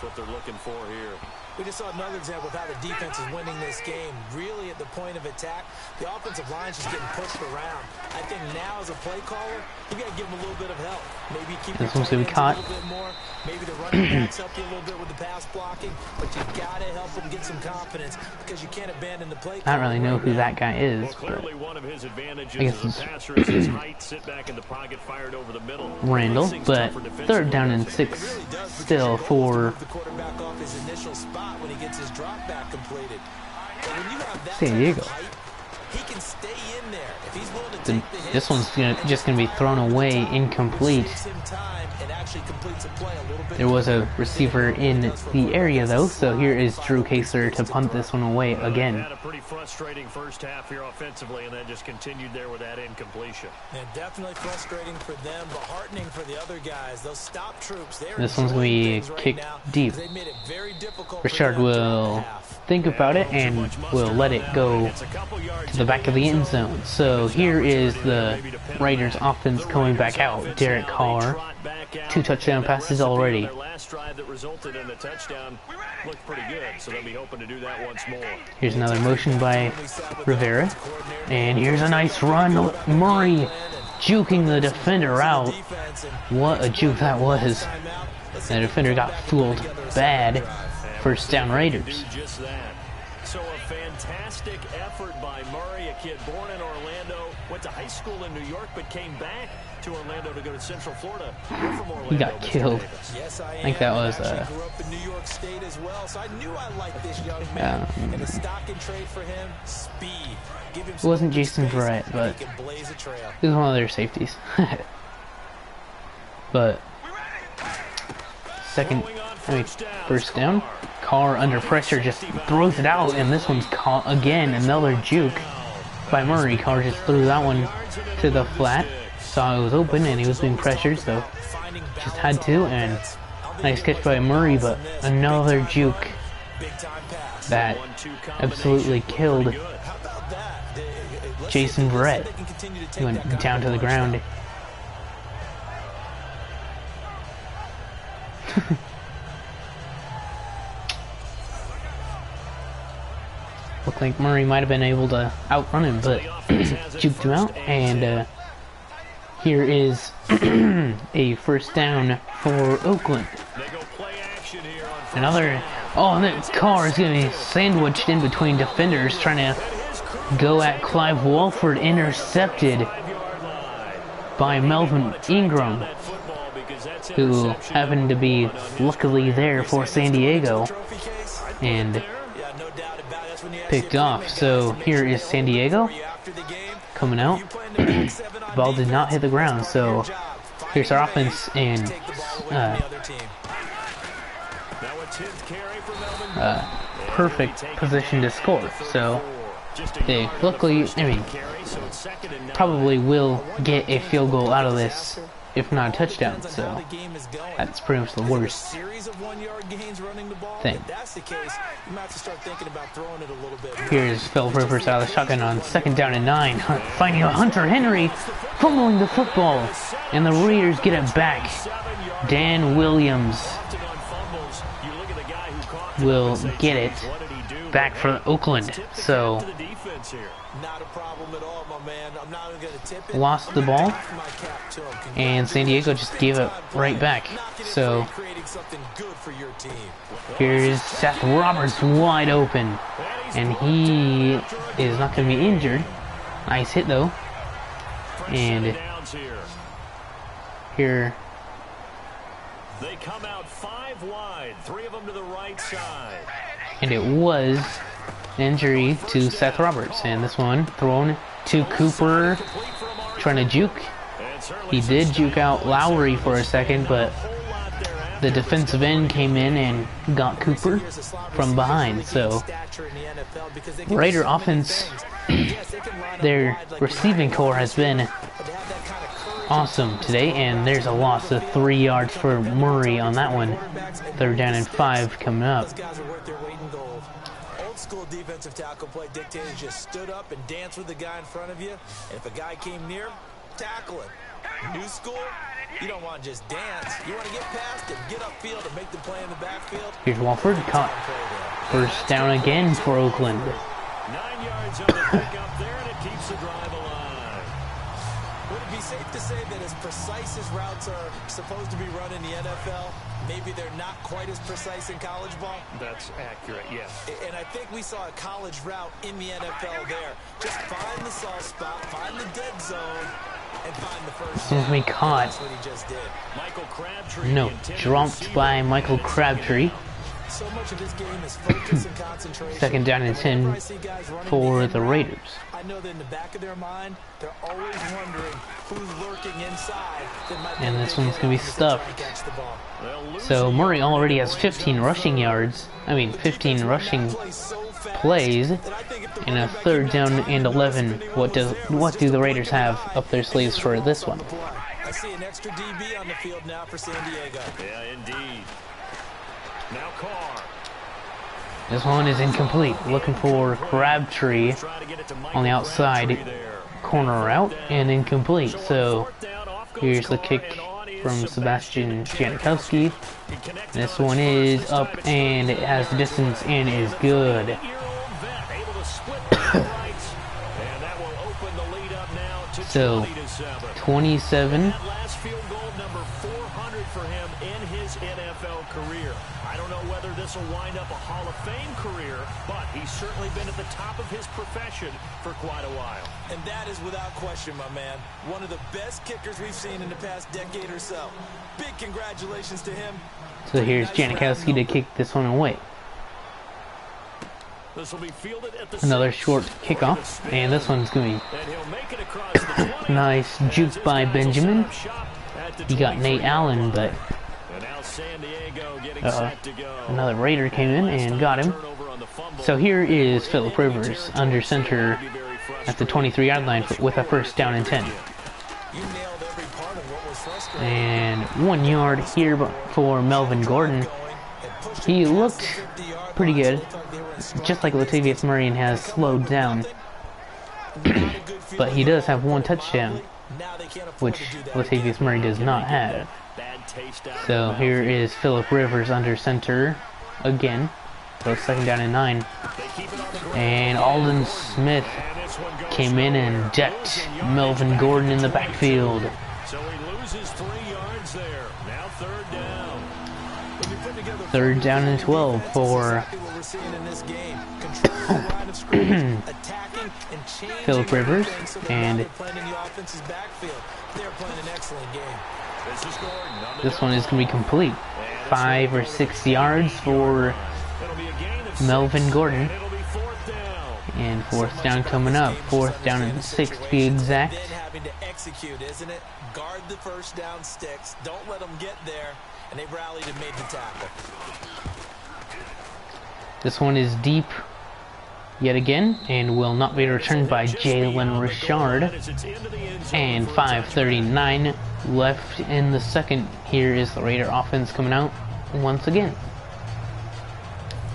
Speaker 3: That's what they're looking for here.
Speaker 4: We just saw another example of how the defense is winning this game. Really at the point of attack, the offensive line's just getting pushed around. I think now as a play caller, you got to give them a little bit of help. Maybe keep
Speaker 1: this one's gonna be caught.
Speaker 4: a little bit more. Maybe the running backs help you a little bit with the pass blocking, but you got to help them get some confidence because you can't abandon the play.
Speaker 1: I don't really know who that guy is,
Speaker 3: Well,
Speaker 1: but
Speaker 3: clearly one of his advantages
Speaker 1: I guess
Speaker 3: as a passer is his height, sit back in the pocket, fired over the middle.
Speaker 1: Randall.
Speaker 3: Makes things
Speaker 1: But
Speaker 3: tougher defensively.
Speaker 1: 3rd down and 6 still for
Speaker 4: the quarterback off his initial spot when he gets his drop back completed. But when you have that
Speaker 1: San
Speaker 4: type of
Speaker 1: Diego.
Speaker 4: height, he can stay in there. If he's willing to take the hits,
Speaker 1: This one's just gonna be thrown away, incomplete.
Speaker 4: saves him time and actually completes a play a little bit.
Speaker 1: There was a receiver in the area though, so here is Drew Kaser to punt this one away again.
Speaker 3: Had a pretty frustrating first half here offensively, and then just continued there with that incompletion.
Speaker 4: And definitely frustrating for them, but heartening for the other guys. Those stop troops.
Speaker 1: This one's gonna be kicked deep.
Speaker 4: They made it very difficult.
Speaker 1: Richard will think about it and will let it go to the back of the end zone. So here is the Raiders offense coming back out. Derek Carr, 2 touchdown passes already.
Speaker 3: Their last drive that resulted in a touchdown looked pretty good, so they'll be hoping to do that once more.
Speaker 1: Here's another motion by Rivera. And here's a nice run. Murray juking the defender out. What a juke that was. The defender got fooled bad. 1st down Raiders.
Speaker 3: Do just that. So a fantastic effort by Murray, a kid born in Orlando, went to high school in New York, but came back to Orlando to go to Central Florida. You're from Orlando,
Speaker 1: He got
Speaker 3: Mr.
Speaker 1: killed.
Speaker 3: Davis.
Speaker 4: Yes,
Speaker 1: I think that was
Speaker 4: actually grew up in New York State as well, so I knew I liked this young man. And a stock and trade for him, speed. Give him
Speaker 1: It wasn't
Speaker 4: some
Speaker 1: Jason
Speaker 4: space,
Speaker 1: Verrett,
Speaker 4: and
Speaker 1: but
Speaker 4: he can blaze a trail.
Speaker 1: he was one of their safeties. But first down. Carr under pressure just throws it out, and this one's caught again. Another juke by Murray. Carr just threw that one to the flat. Saw it was open and he was being pressured, so just had to. And nice catch by Murray, but another juke that absolutely killed Jason Verrett. He went down to the ground. Looked like Murray might have been able to outrun him, but juked him out. And here is a 1st down for Oakland. Another. Oh, and that Carr is going to be sandwiched in between defenders, trying to go at Clive Walford. Intercepted by Melvin Ingram, who happened to be luckily there for San Diego and picked off. So here is San Diego coming out. The ball did not hit the ground, so here's our offense in perfect position to score. So they luckily, probably will get a field goal out of this, if not a touchdown. So that's pretty much the worst thing. Here's Phil Rivers out of the shotgun on 2nd down and 9, finding a Hunter Henry, fumbling the football, and the Raiders get it back. Dan Williams will get it back for Oakland. So lost the ball, and San Diego just gave it right back. So here's Seth Roberts wide open, and he is not going to be injured. Nice hit though. And here
Speaker 3: they come out 5 wide, 3 of them to the right side.
Speaker 1: And it was an injury to Seth Roberts, and this one thrown to Cooper, trying to juke. He did juke out Lowry for a second, but the defensive end came in and got Cooper from behind. So Raider offense, their receiving core has been awesome today, and there's a loss of 3 yards for Murray on that one. 3rd down and 5 coming up.
Speaker 4: Old school defensive tackle play dictated just stood up and danced with the guy in front of you, and if a guy came near, tackle him. New school, You don't want to just dance. You want to get past them, get upfield, and make the play in the backfield.
Speaker 1: Here's Walford, caught. First down again for Oakland.
Speaker 3: 9 yards on the pickup there, and it keeps the drive alive.
Speaker 4: Would it be safe to say that as precise as routes are supposed to be run in the NFL, maybe they're not quite as precise in college ball?
Speaker 3: That's accurate, yes.
Speaker 4: And I think we saw a college route in the NFL there. Just find the soft spot, find the dead zone, and find the first down.
Speaker 1: We caught.
Speaker 4: That's what he just did.
Speaker 3: Michael Crabtree.
Speaker 1: No, dropped by Michael Crabtree.
Speaker 4: So much of this game is focus and concentration.
Speaker 1: Second down and 10 for the Raiders.
Speaker 4: I know that in the back of their mind, they're always wondering who's lurking inside.
Speaker 1: And this one's going to be stuffed. So Murray already has 15 rushing yards. 15 rushing plays. And a third down and 11. What do the Raiders have up their sleeves for this one?
Speaker 4: I see an extra DB on the field now for San Diego.
Speaker 3: Yeah, indeed. Now Carr.
Speaker 1: This one is incomplete. Looking for Crabtree on the outside corner route and incomplete. So here's the kick from Sebastian Janikowski. This one is up and it has the distance and is good. So 27.
Speaker 3: For him in his NFL career. I don't know whether this will wind up a Hall of Fame career, but he's certainly been at the top of his profession for quite a while.
Speaker 4: And that is without question, my man. One of the best kickers we've seen in the past decade or so. Big congratulations to him.
Speaker 1: So here's Janikowski to kick this one away.
Speaker 3: This will be fielded at the
Speaker 1: Another short kickoff, and this one's going to be nice juke by Benjamin. He got Nate Allen, but another Raider came in and got him. So here is Phillip Rivers under center at the 23-yard line with a first down and 10. And 1 yard here for Melvin Gordon. He looked pretty good, just like Latavius Murray, and has slowed down. But he does have one touchdown, which Latavius Murray does not have. So here is Phillip Rivers under center again. So second down and 9. And Aldon Smith came in and decked Melvin Gordon in the backfield.
Speaker 3: So he loses 3 yards there. Now third down.
Speaker 1: Third down and 12 for Phillip Rivers, and this one is going to be complete. 5 or 6 yards for Melvin Gordon, and fourth down coming up. Fourth down and 6 to be exact.
Speaker 4: Having to execute, isn't it? Guard the first down sticks. Don't let them get there, and they rallied and made the tackle.
Speaker 1: This one is deep yet again, and will not be returned by Jalen Richard. And 5:39 left in the second. Here is the Raider offense coming out once again.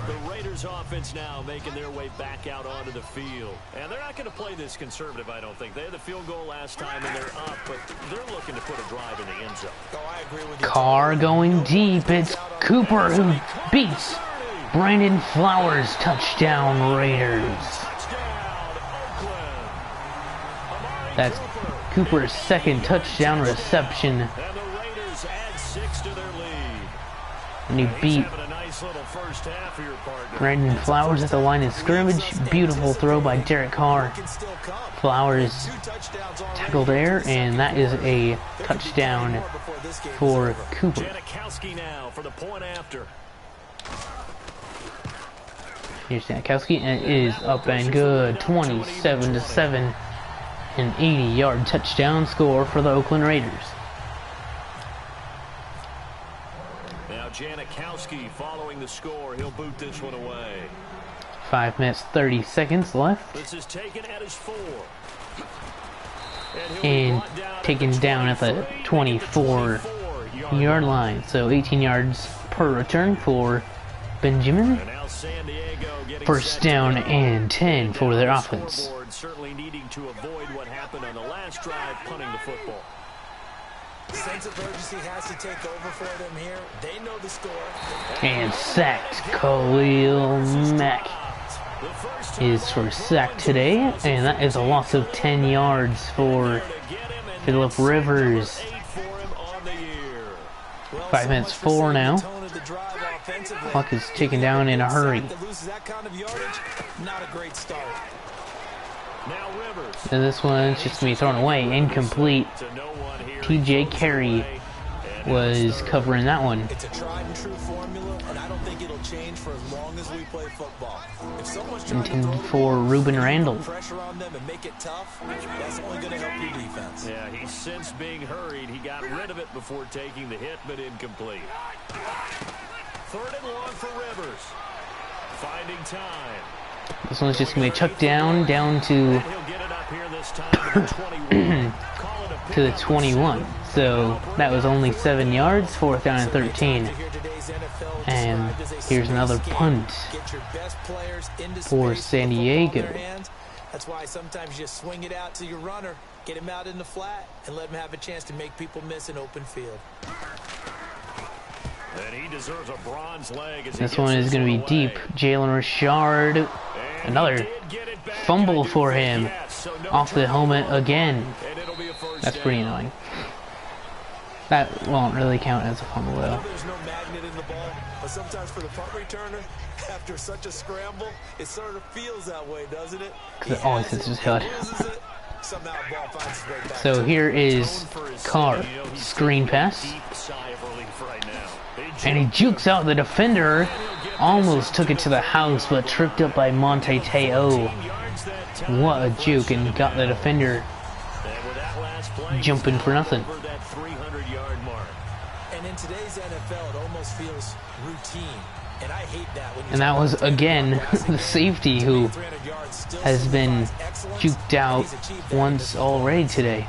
Speaker 3: The Raiders offense now making their way back out onto the field. And they're not going to play this conservative, I don't think. They had the field goal last time and they're up, but they're looking to put a drive in the end zone.
Speaker 4: Oh, I agree with you.
Speaker 1: Carr going deep. It's Cooper who beats Brandon Flowers. Touchdown Raiders. That's Cooper's second touchdown reception.
Speaker 3: And the Raiders add 6 to their lead.
Speaker 1: And he beat
Speaker 3: First half of your partner.
Speaker 1: Brandon Flowers at the line of scrimmage. Beautiful throw by Derek Carr. Flowers tackled there, and that is a touchdown for Cooper.
Speaker 3: Janikowski now for the point after.
Speaker 1: Here's Janikowski, and it is up and good. 27-7, an 80-yard touchdown score for the Oakland Raiders.
Speaker 3: Now Janikowski following the score. He'll boot this one away.
Speaker 1: 5 minutes, 30 seconds left.
Speaker 3: This is taken at his 4.
Speaker 1: And taken down at the 24-yard line. So 18 yards per return for Benjamin. First down and 10 for their offense.
Speaker 3: Certainly needing to avoid what happened on the last drive, punting the football.
Speaker 4: Sense of urgency has to take over for them here. They know the score.
Speaker 1: And sacked. Khalil Mack is for sack today, and that is a loss of 10 yards for Phillip Rivers. 5 minutes 4 now. Clock is ticking down in a hurry. And this one's just going to be thrown away. Incomplete. TJ Carey was covering that one.
Speaker 4: It's a tried and true formula, and I don't think it'll change for as long as we play football. If someone's trying
Speaker 1: Intended for Ruben Randall.
Speaker 4: pressure on them and make it tough, that's only going to help your defense.
Speaker 3: Yeah, he's since being hurried. He got rid of it before taking the hit, but incomplete. 3rd and long for Rivers. Finding time.
Speaker 1: This one's just going to be chucked down to to the 21. So that was only 7 yards, 4th down and 13. And here's another punt for San Diego.
Speaker 4: That's why sometimes you just swing it out to your runner, get him out in the flat, and let him have a chance to make people miss an open field.
Speaker 3: And he deserves a bronze leg.
Speaker 1: This one is going to be deep. Jalen Richard, another fumble for him. Off the helmet again. That's pretty annoying. That won't really count as a fumble though.
Speaker 4: There's no magnet in the ball, but sometimes for the punt returner, after such a scramble, it sort of feels that way, doesn't it?
Speaker 1: Because it always hits his head.
Speaker 4: Somehow ball finds its way back.
Speaker 1: So here is Carr. Screen pass. And he jukes out the defender. Almost took it to the house, but tripped up by Monte Teo. What a juke, and got the defender jumping for nothing.
Speaker 4: And in today's NFL, it almost feels routine. And I hate that.
Speaker 1: And that was, again, the safety who has been juked out once already today.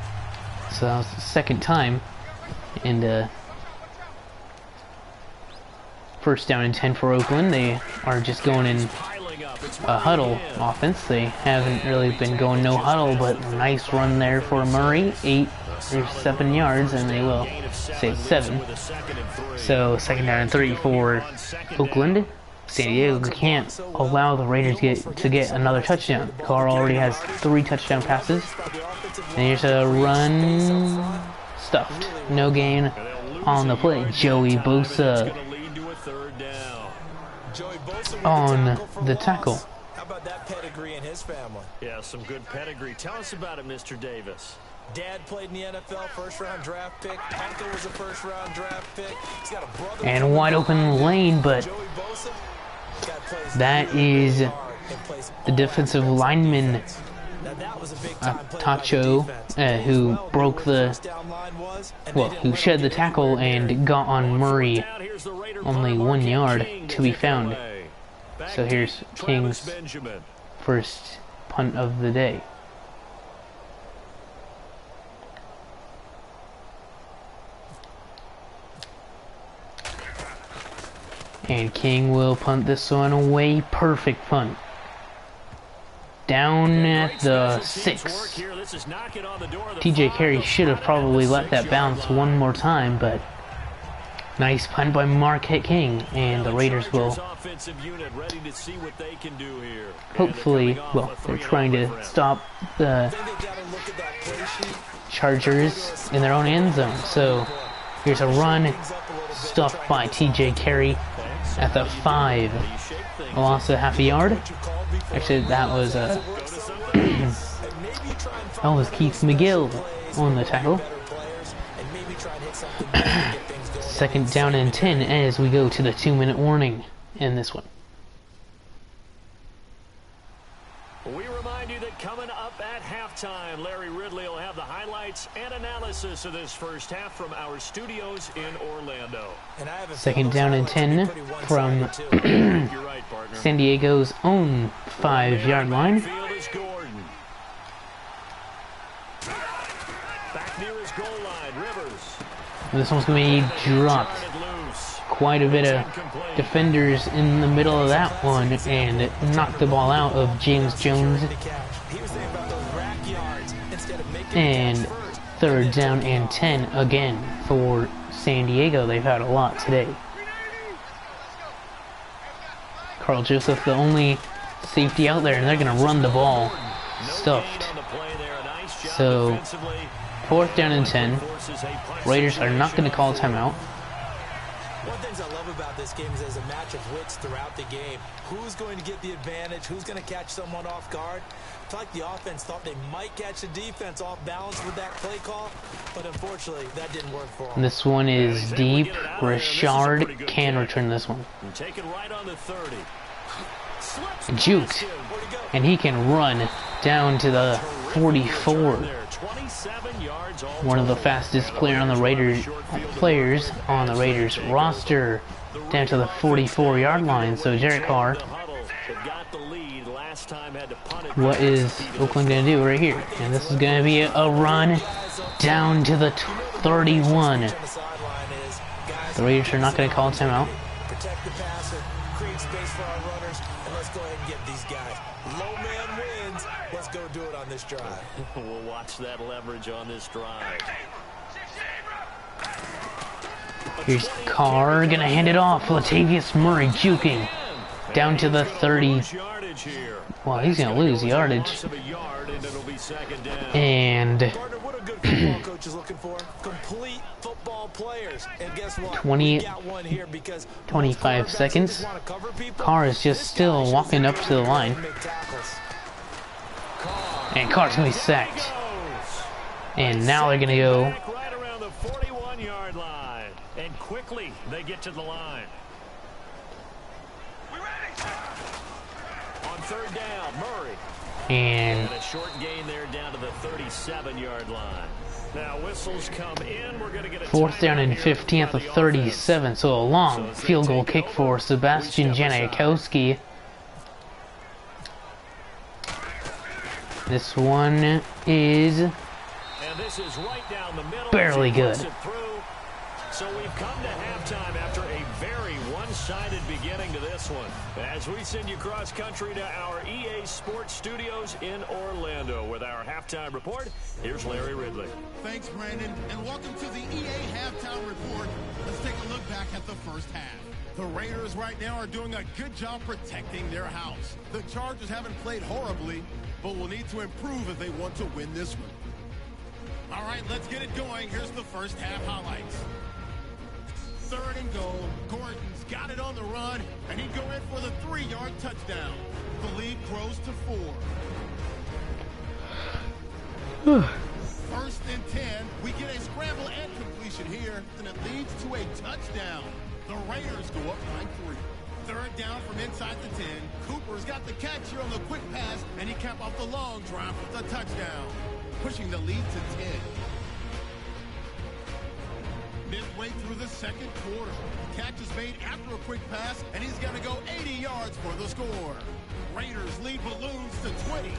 Speaker 1: So that was the 2nd time. And 1st down and 10 for Oakland. They are just going in a huddle offense. They haven't really been going no huddle, but nice run there for Murray. 8 or 7 yards, and they will say 7. So 2nd down and 3 for Oakland. San Diego can't allow the Raiders to get another touchdown. Carr already has 3 touchdown passes. And here's a run stuffed. No gain on the play. Joey Bosa on the tackle.
Speaker 4: How about that pedigree in his family?
Speaker 3: Yeah, some good pedigree. Tell us about it, Mr. Davis.
Speaker 4: Dad played in the NFL, 1st-round draft pick. Uncle was a 1st-round draft pick. He's got a brother
Speaker 1: and a wide open lane, but that is the defensive lineman Tacho, who broke who shed the tackle and got on Murray. Only 1 yard to be found. So here's King's first punt of the day. And King will punt this one away. Perfect punt. Down at the 6. TJ Carey should have probably let that bounce one more time, but nice punt by Marquette King, and the Raiders will hopefully, well, they're trying to stop the Chargers in their own end zone. So here's a run stuffed by TJ Carey at the 5. A loss of half a yard. Actually, that was that was Keith McGill on the tackle. 2nd down and 10 as we go to the 2-minute warning in this one.
Speaker 3: We remind you that coming up at halftime, Larry Ridley will have the highlights and analysis of this first half from our studios in Orlando.
Speaker 1: 2nd down and 10 from San Diego's own 5-yard line.
Speaker 3: Back near his goal line, Rivers.
Speaker 1: This one's going to be dropped. Quite a bit of defenders in the middle of that one, and knocked the ball out of James Jones. And Third down and 10 again for San Diego. They've had a lot today. Carl Joseph, the only safety out there, and they're going to run the ball. Stuffed. So, 4th down and 10. Raiders are not going to call a timeout.
Speaker 4: One of the things I love about this game is there's a match of wits throughout the game. Who's going to get the advantage? Who's going to catch someone off guard? It's like the offense thought they might catch the defense off balance with that play call, but unfortunately that didn't work for them.
Speaker 1: This one is deep. Rashard can return this one.
Speaker 3: Take it right on the 30.
Speaker 1: Juked. And he can run down to the 44. One of the fastest players on the Raiders roster down to the 44-yard line. So Derek Carr, what is Oakland going to do right here? And this is going to be a run down to the 31. The Raiders are not going to call a timeout.
Speaker 4: Protect the passer, create space for our runners, and let's go ahead and get these guys. Low man wins. Let's go do it on this drive.
Speaker 3: We'll watch that leverage on this drive.
Speaker 1: Here's Carr, gonna hand it off. Latavius Murray juking down to the 30. Well, he's gonna lose yardage. And
Speaker 4: What a good football coach is looking for. Complete football players. And guess what?
Speaker 1: 25 seconds. Carr is just still walking up to the line. And Carr's gonna be sacked. And now they're gonna go.
Speaker 3: Right around the 41-yard line. And quickly they get to the line. On 3rd down, Murray.
Speaker 1: And
Speaker 3: a short gain there down to the 37-yard line. Now whistles come in. We're going to get a
Speaker 1: 4th down and 15 at the 37. So a long field goal kick for Sebastian Janikowski. This one is barely good.
Speaker 3: So we've come to halftime after a very one-sided beginning to this one. As we send you cross-country to our EA Sports Studios in Orlando with our halftime report, here's Larry Ridley.
Speaker 2: Thanks, Brandon, and welcome to the EA Halftime Report. Let's take a look back at the first half. The Raiders right now are doing a good job protecting their house. The Chargers haven't played horribly, but will need to improve if they want to win this one. All right, let's get it going. Here's the first half highlights. 3rd and goal. Gordon's got it on the run, and he'd go in for the 3-yard touchdown. The lead grows to 4. 1st and 10. We get a scramble and completion here, and it leads to a touchdown. The Raiders go up 9-3. 3rd down from inside the 10. Cooper's got the catch here on the quick pass, and he capped off the long drive with a touchdown, pushing the lead to 10. Midway through the second quarter, catch is made after a quick pass, and he's going to go 80 yards for the score. Raiders lead balloons to 20.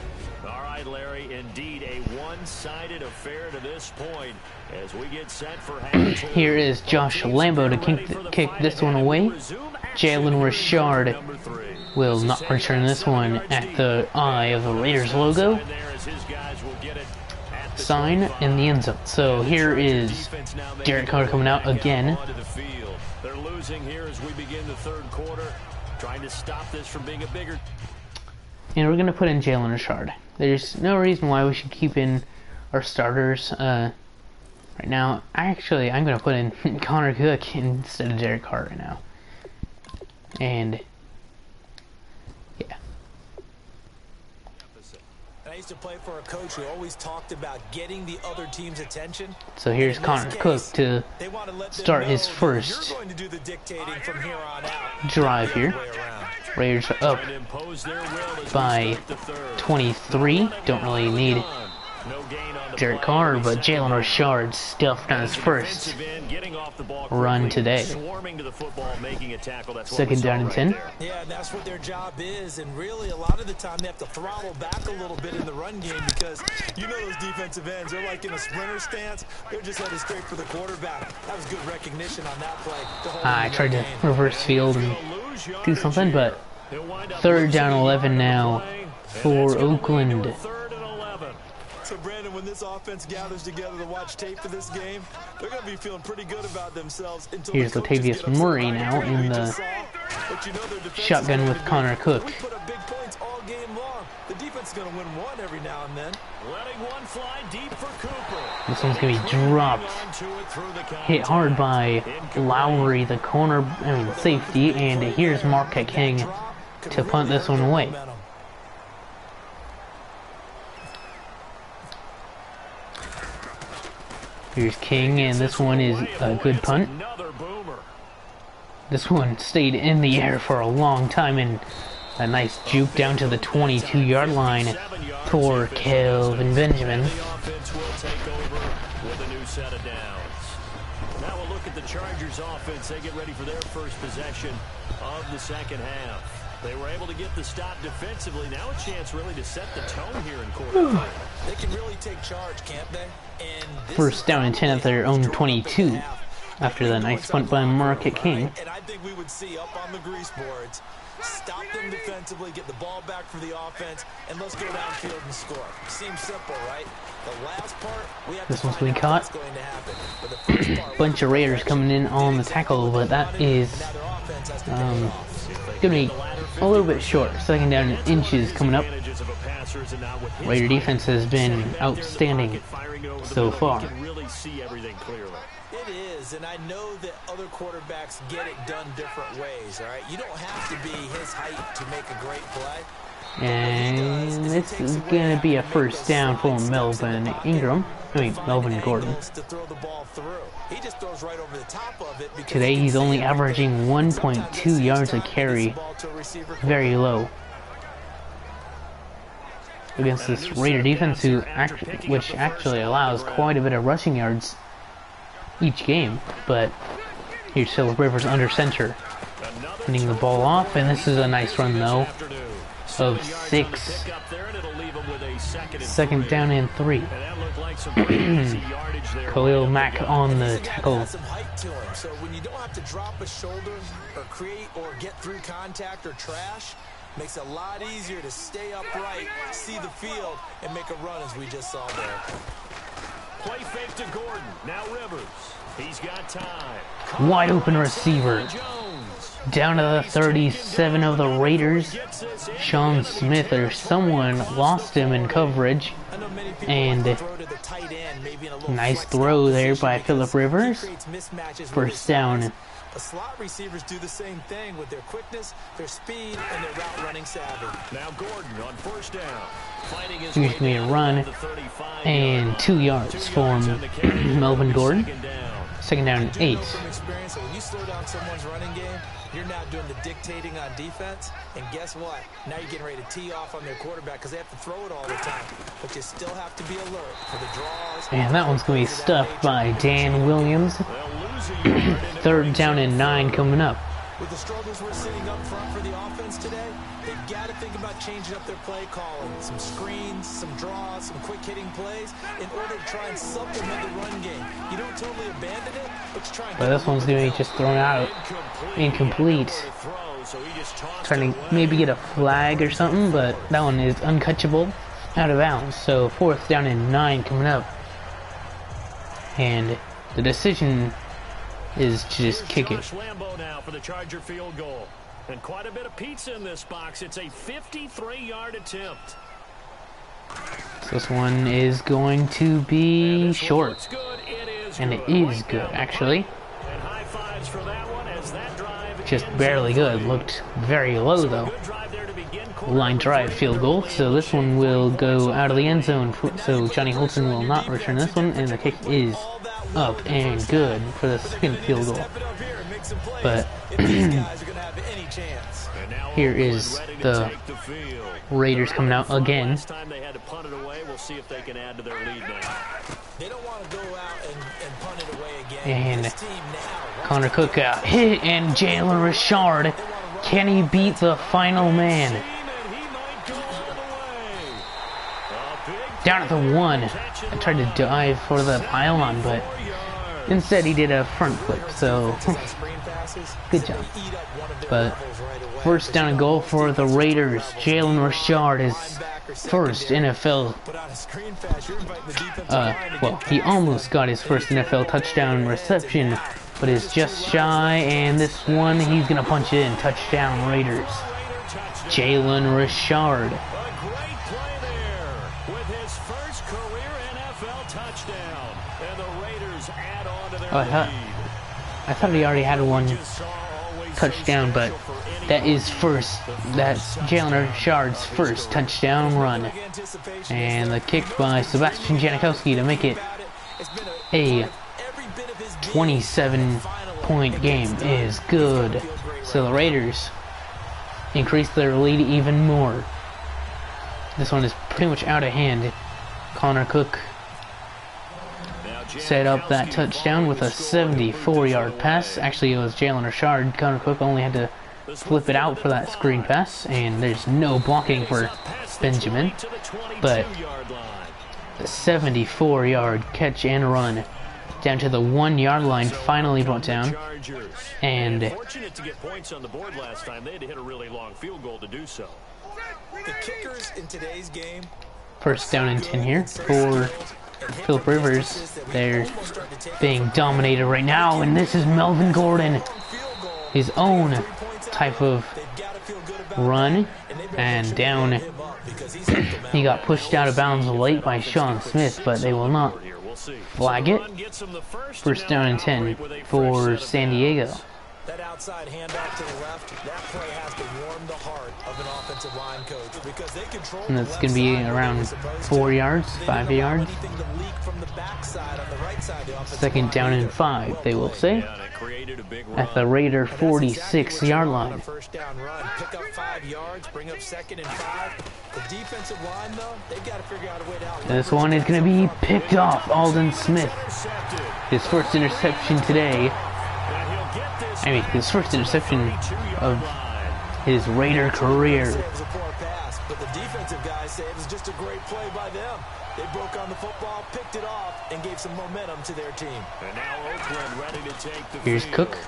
Speaker 3: All right, Larry, indeed a one-sided affair to this point as we get set for half.
Speaker 1: Here is Josh Lambo to kick this one away. Jalen Richard will not return this one at the eye of the Raiders logo. Sign in the end zone. So here is Derek Carr coming out again.
Speaker 3: They're losing here as we begin the 3rd quarter, trying to stop this from being a bigger.
Speaker 1: And we're going to put in Jalen Richard. There's no reason why we should keep in our starters right now. I'm going to put in Connor Cook instead of Derek Carr right now. And yeah.
Speaker 4: I used to play for a coach who always talked about getting the other team's attention.
Speaker 1: So here's Connor Cook to start his first drive here. Raiders are up by 23. Don't really need Derek Carr, but Jalen Richard stuffed on his first run today. 2nd down and 10.
Speaker 4: Yeah, and that's what their job is, and really a lot of the time they have to throttle back a little bit in the run game because you know those defensive ends, they're like in a sprinter stance. They're just headed straight for the quarterback. That was good recognition on that play.
Speaker 1: I tried to reverse field and do something, but 3rd down 11 now for Oakland.
Speaker 4: So Brandon, when this offense gathers together to watch tape for this game, they're going to be feeling pretty good about themselves until
Speaker 1: Here's Latavius Murray now in the shotgun with Connor Cook.
Speaker 4: We put up big points all game long. The defense is going to win one every now and then.
Speaker 3: Letting one fly deep for Cooper.
Speaker 1: This one's going to be dropped. Hit hard by Lowry, the safety, and here's Marquette King to punt this one away. Here's King, and this one is a good punt. This one stayed in the air for a long time, and a nice juke down to the 22-yard line for Kelvin Benjamin.
Speaker 3: Now we'll look at the Chargers offense. They get ready for their first possession of the second half. They were able to get the stop defensively. Now a chance really to set the tone here in quarter five.
Speaker 4: They can really take charge, can't they? And
Speaker 1: first down and 10 at their own 22 after the nice punt by Marquette King.
Speaker 4: And I think we would see up on the grease boards, stop them defensively, get the ball back for the offense, and let's go downfield and score. Seems simple, right? The last part, we have
Speaker 1: this
Speaker 4: to
Speaker 1: one's
Speaker 4: find
Speaker 1: being
Speaker 4: out what's
Speaker 1: caught.
Speaker 4: going to happen. But the first part,
Speaker 1: Bunch of Raiders coming in on the tackle, but that is going to be a little bit short. Second down in inches coming up. Raider defense has been outstanding so far.
Speaker 4: It is, and I know that other quarterbacks get it done different ways, all right? You don't have to be his height to make a great play.
Speaker 1: And this is going to be a first down for Melvin Gordon. Today he's only averaging 1.2 yards a carry. Very low. Against this Raider defense, which actually allows quite a bit of rushing yards each game. But here's Phillip Rivers under center, handing the ball off, and this is a nice run though of 6. Second down and 3. Khalil Mack on the tackle.
Speaker 4: So when you don't have to drop a shoulder or create or get through contact or trash, makes it a lot easier to stay upright, see the field, and make a run as we just saw there.
Speaker 3: Play fake to Gordon. Now Rivers. He's got time.
Speaker 1: Wide open receiver. Down to the 37 of the Raiders. Sean Smith or someone lost him in coverage. And nice throw there by Phillip Rivers. First down.
Speaker 4: The slot receivers do the same thing with their quickness, their speed, and their route running savvy. Now Gordon on first down.
Speaker 1: Here's going to be a run and 2 yards for Melvin Gordon. Second down and 8.
Speaker 4: So when you slow down someone's running game, you're not doing the dictating on defense. And guess what? Now you're getting ready to tee off on their quarterback because they have to throw it all the time. But you still have to be alert for the draws.
Speaker 1: And that one's going to be stuffed by Dan Williams. Third down and 9 coming up.
Speaker 4: With the struggles we're seeing up front for the offense today, they've got to think about changing up their play calling. Some screens, some draws, some quick hitting plays in order to try and supplement the run game. You don't totally abandon it, but you try and...
Speaker 1: But this one's going to be just thrown out. Incomplete. Trying to maybe get a flag or something, but that one is uncatchable. Out of bounds. So fourth down and 9 coming up. And the decision is to just kick it.
Speaker 3: Now for the Charger field goal. And quite a bit of pizza in this box. It's a 53-yard attempt.
Speaker 1: So this one is going to be short. And it is good, actually.
Speaker 3: And high fives for that one as that drive
Speaker 1: Just barely good. Looked very low, though. Line drive field goal. So this one will go out of the end zone. So Johnny Holton will not return this one. And the kick is up and good for the second field goal. But here is the Raiders coming out again. And Connor Cook got hit, and Jalen Richard, can he beat the final man? Down at the 1. I tried to dive for the pylon, but Instead, he did a front flip, so good job. But first down and goal for the Raiders. Jalen Richard is first NFL. Well, he almost got his first NFL touchdown reception, but is just shy. And this one, he's gonna punch it in. Touchdown, Raiders. Jalen Richard. Oh, I thought he already had one touchdown, but that is first. That's Jalen Richard's first touchdown run. And the kick by Sebastian Janikowski to make it a 27-point game is good. So the Raiders increase their lead even more. This one is pretty much out of hand. Connor Cook set up that touchdown with a 74-yard pass. Actually, it was Jalen Richard. Connor Cook only had to flip it out for that screen pass, and there's no blocking for Benjamin. But a 74-yard catch and run down to the 1-yard line, finally brought down. And
Speaker 3: fortunate to get points on the board last time. They had to hit a really long field goal to do so.
Speaker 4: The kickers in today's game.
Speaker 1: First down and 10 here for Philip Rivers. They're being dominated right now, and this is Melvin Gordon. His own type of run, and down. He got pushed out of bounds late by Sean Smith, but they will not flag it. First down and 10 for San Diego.
Speaker 4: That outside handoff to the left, that play has to warm the heart of an offensive line coach because they control.
Speaker 1: And that's going to be around 4 yards, 5 yards. Second down and 5, they will say, at the Raider 46-yard line.
Speaker 4: First down run, pick up 5 yards, bring up second and 5. The defensive line, though, they've got to figure out a way to out.
Speaker 1: This one is going to be picked off. Alden Smith, his first interception today. I mean, his first interception of his Raider career.
Speaker 4: But the defensive guys say it was just a great play by them. They broke on the football, picked it off, and gave some momentum to their team.
Speaker 3: And now Oakland ready to take the
Speaker 1: Here's
Speaker 3: field.
Speaker 1: Cook.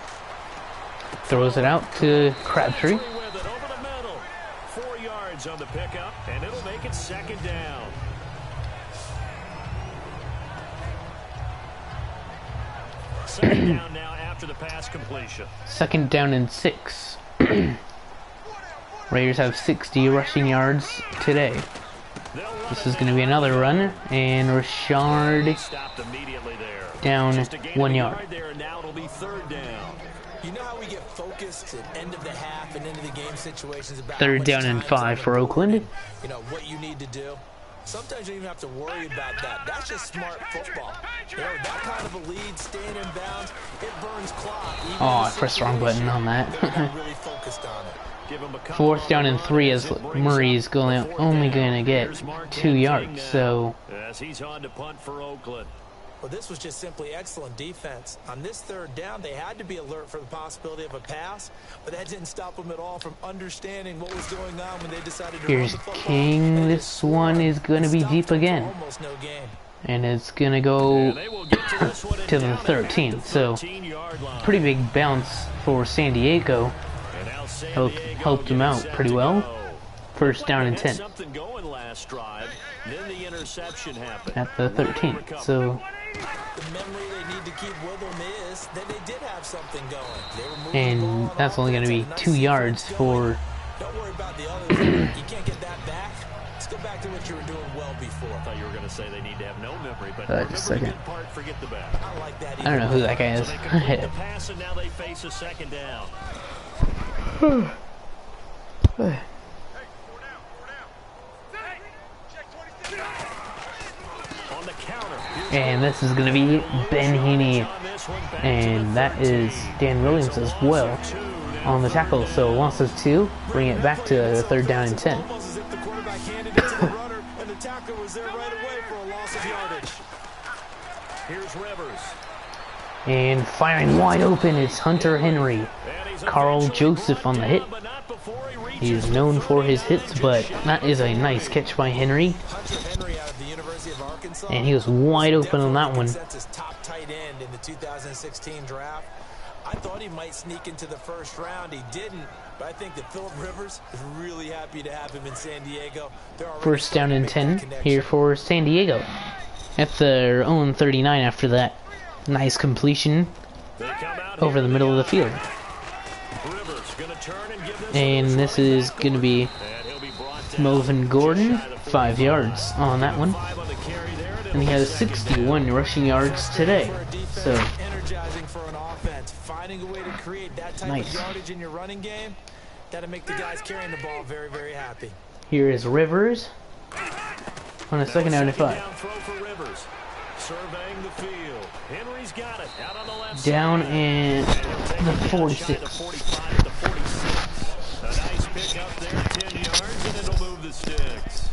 Speaker 1: Throws it out to Crabtree.
Speaker 3: Over the middle. 4 yards on the pickup, and it'll make it second down. Second down now after the pass completion.
Speaker 1: Second down and 6. Raiders have 60 rushing yards today. This is going to be another run, and Richard down 1 yard.
Speaker 4: You know how we get focused at end of the half and into the game situations about
Speaker 1: Third down and 5 for Oakland.
Speaker 4: You know what you need to do. Sometimes you don't even have to worry about that. That's just smart football. You know, that kind of a lead, staying in bounds, it burns clock.
Speaker 1: Oh, I pressed the wrong button on that.
Speaker 4: Really focused on it.
Speaker 1: Fourth down and 3 as Murray is only going to get 2 yards. So
Speaker 3: as he's on to punt for Oakland.
Speaker 4: Well, this was just simply excellent defense. On this third down, they had to be alert for the possibility of a pass, but that didn't stop them at all from understanding what was going on when they decided to
Speaker 1: here's
Speaker 4: run the football.
Speaker 1: King. This one is going to be deep again.
Speaker 4: Almost no gain.
Speaker 1: And it's going to go to the 13th. So pretty big bounce for San Diego. Helped him out pretty well. First down and 10 at the 13th. So
Speaker 4: The memory they need to keep with them is that they did have something going. They were moving
Speaker 1: and
Speaker 4: the ball
Speaker 1: that's only going to be 2 yards for.
Speaker 4: Don't worry about the other thing. You can't get that back. Let's go back to what you were doing well before.
Speaker 3: I thought you were going to say they need to have no memory, but
Speaker 1: Just a second.
Speaker 3: the good part, forget the bad.
Speaker 4: I like that.
Speaker 1: I don't know who that guy is.
Speaker 3: So they complete the pass, and now they face a second down. On the counter.
Speaker 1: And this is going to be Ben Heaney, and that is Dan Williams as well on the tackle. So loss of 2, bring it back to the third down and 10.
Speaker 4: Almost as if the quarterback handed it to the runner, and the tackler was there right away for a loss of yardage.
Speaker 3: Here's Rivers.
Speaker 1: And firing wide open is Hunter Henry. Carl Joseph on the hit. He is known for his hits, but that is a nice catch by Henry.
Speaker 4: Hunter Henry out of the University of Arkansas.
Speaker 1: And he was wide open on that one.
Speaker 4: Sets his top tight end in the 2016 draft. I thought he might sneak into the first round. He didn't, but I think that Phillip Rivers is really happy to have him in San Diego.
Speaker 1: First down and 10 here for San Diego. At their own 39 after that nice completion over the middle of the field. And this is going to be Melvin Gordon, 5 yards on that one. And he has 61 rushing yards today. So,
Speaker 4: energizing for an offense. Finding a way to create that type of yardage in your running game, that'll make the guys carrying the ball very, very happy.
Speaker 1: Here is Rivers on a second down and 5.
Speaker 3: Surveying the field. Henry's got it out on the left
Speaker 1: down
Speaker 3: side.
Speaker 1: in the 46.
Speaker 3: 45 to the 46. A nice pick up there, 10 yards, and it'll move the sticks.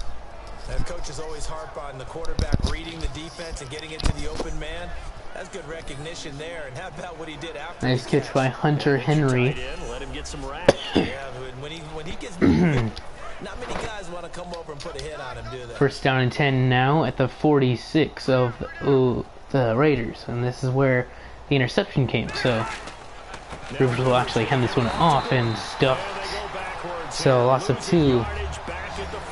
Speaker 4: That coach is always harp on the quarterback reading the defense and getting it to the open man. That's good recognition there. And how about what he did after?
Speaker 1: Nice catch by Hunter Henry.
Speaker 3: Let him get some racks.
Speaker 4: Yeah, when he gets moving, not many guys want to come over and put a hit on him, do they?
Speaker 1: First down and 10 now at the 46 of the Raiders. And this is where the interception came. So Rivers will actually hand this one off and stuff. So loss of 2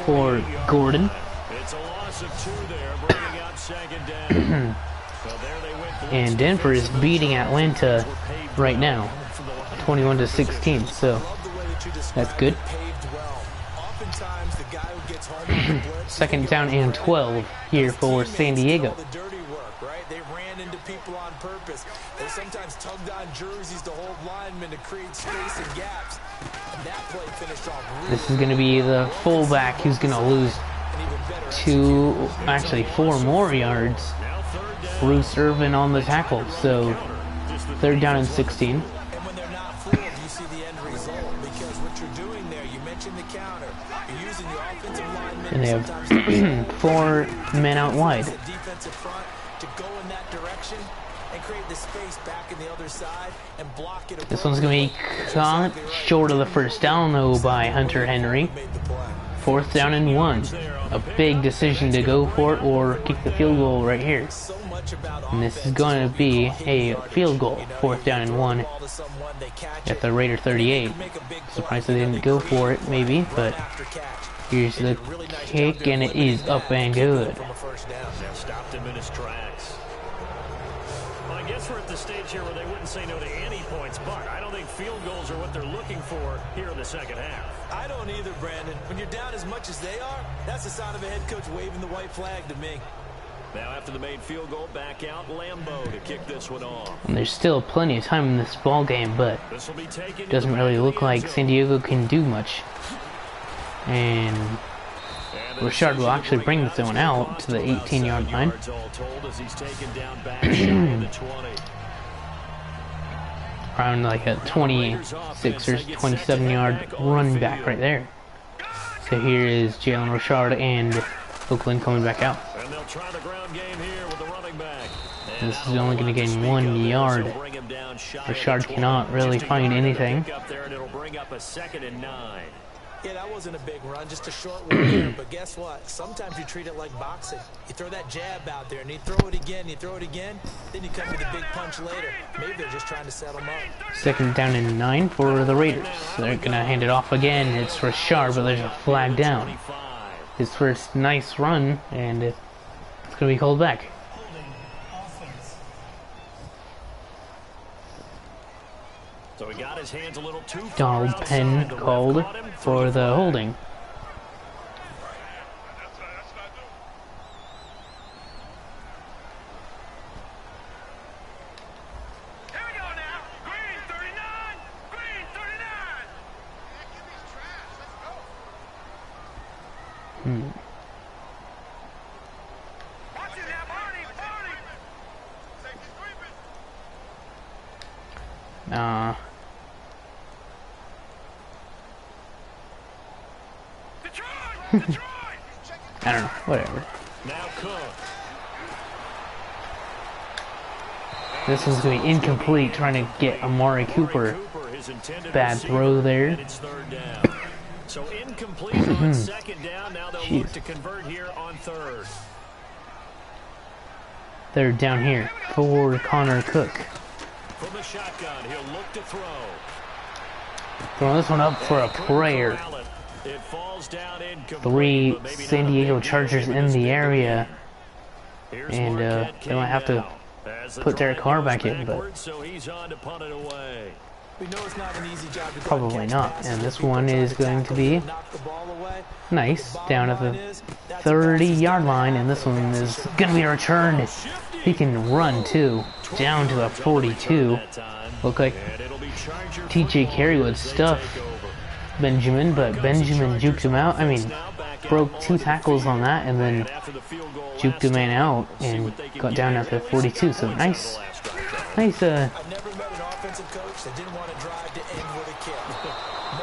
Speaker 1: for Gordon.
Speaker 3: It's a loss of 2 there, bringing up second down.
Speaker 1: And Denver is beating Atlanta right now, 21 to 16. So that's good. Second down and 12 here for San Diego.
Speaker 4: They ran into people on purpose. They sometimes tugged on jerseys to hold linemen to create space and gaps. And that play finished off.
Speaker 1: This is going to be the fullback who's going to lose 4 more yards. Bruce Irvin on the tackle. So third down and 16.
Speaker 4: And when they're not fooled, you see the end result. Because what you're doing there, you mentioned the counter. You're using the offensive linemen.
Speaker 1: And they have 4 men out wide.
Speaker 4: Defensive front to go in that direction and create the space back in the other side and block it.
Speaker 1: This one's going to be caught short of the first down though by Hunter Henry. Fourth down and 1. A big decision to go for it or kick the field goal right here. And this is going to be a field goal. Fourth down and 1 at the Raider 38. Surprised they didn't go for it maybe, but here's the kick and it is up and good.
Speaker 3: Stopped him in his tracks. Well, I guess we're at the stage here where they wouldn't say no to any points, but I don't think field goals are what they're looking for here in the second half.
Speaker 4: I don't either, Brandon. When you're down as much as they are, that's the sign of a head coach waving the white flag to me.
Speaker 3: Now after the made field goal, back out Lambeau to kick this one off.
Speaker 1: And there's still plenty of time in this ball game, but it doesn't really look like San Diego can do much. And Richard will actually bring this one out to the 18-yard line. Around like a 26 or 27-yard run back right there. So here is Jalen Richard and Oakland coming back out.
Speaker 3: And they'll try the ground game here with the running back.
Speaker 1: This is only going to gain 1 yard. Richard cannot really find anything.
Speaker 3: It'll bring up a 2nd and 9.
Speaker 4: Yeah, that wasn't a big run, just a short one there. But guess what? Sometimes you treat it like boxing. You throw that jab out there, and you throw it again, then you come with a big punch later. Maybe they're just trying to set them up.
Speaker 1: Second down and 9 for the Raiders. They're going to hand it off again. It's Richard, but there's a flag down. His first nice run, and it's going to be called back.
Speaker 3: So he got his hands a little too far
Speaker 1: Donald Penn called for the holding. I don't know, whatever.
Speaker 3: Now Cook.
Speaker 1: This one's going to be incomplete, trying to get Amari Cooper. Bad throw there.
Speaker 3: It's third down. So incomplete on second down. Now they'll look to convert here on third.
Speaker 1: Third down here for Connor Cook.
Speaker 3: From the shotgun, he'll look to throw.
Speaker 1: Throwing this one up for a prayer.
Speaker 3: It falls down incomplete,
Speaker 1: 3
Speaker 3: but maybe
Speaker 1: San
Speaker 3: not
Speaker 1: Diego
Speaker 3: the big
Speaker 1: Chargers
Speaker 3: play
Speaker 1: in
Speaker 3: with
Speaker 1: the
Speaker 3: his
Speaker 1: area.
Speaker 3: Here's
Speaker 1: And
Speaker 3: Marquette
Speaker 1: they might have to
Speaker 3: now. As the
Speaker 1: put Derek
Speaker 3: drive
Speaker 1: Carr
Speaker 3: goes
Speaker 1: back in, but
Speaker 3: backwards, so he's on to punt it away.
Speaker 4: We know it's not an easy job to
Speaker 1: probably not. And this one is going to be nice, down at the 30-yard line, and this one is going to be returned. He can run too, down to the 42. Look like TJ Carey would stuff Benjamin, but Benjamin juked him out. I mean, broke 2 tackles on that, and then juked the man out and got down at the 42. So nice
Speaker 4: I've never met an offensive coach that didn't want to drive to end with a kick.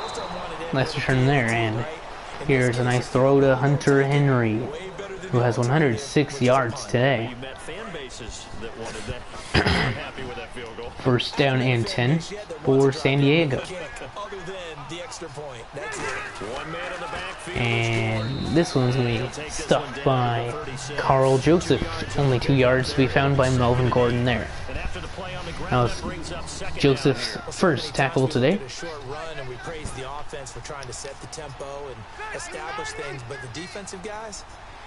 Speaker 4: Most of them wanted
Speaker 1: nice return there, and here's a nice throw to Hunter Henry, who has 106 yards today.
Speaker 3: You met fan bases that wanted that. We're happy with that field goal.
Speaker 1: First down and 10 for San Diego.
Speaker 4: other than the extra point. That's it.
Speaker 3: One man in the backfield.
Speaker 1: And this one's going to be stuffed by Carl Joseph. Only 2 yards to be found by Melvin Gordon there.
Speaker 3: And after the play on the ground,
Speaker 1: That
Speaker 3: that brings up
Speaker 1: was
Speaker 3: second
Speaker 1: Joseph's
Speaker 3: down.
Speaker 1: first tackle today.
Speaker 4: A short run, and we praise the offense for trying to set the tempo and establish things, but the defensive guys,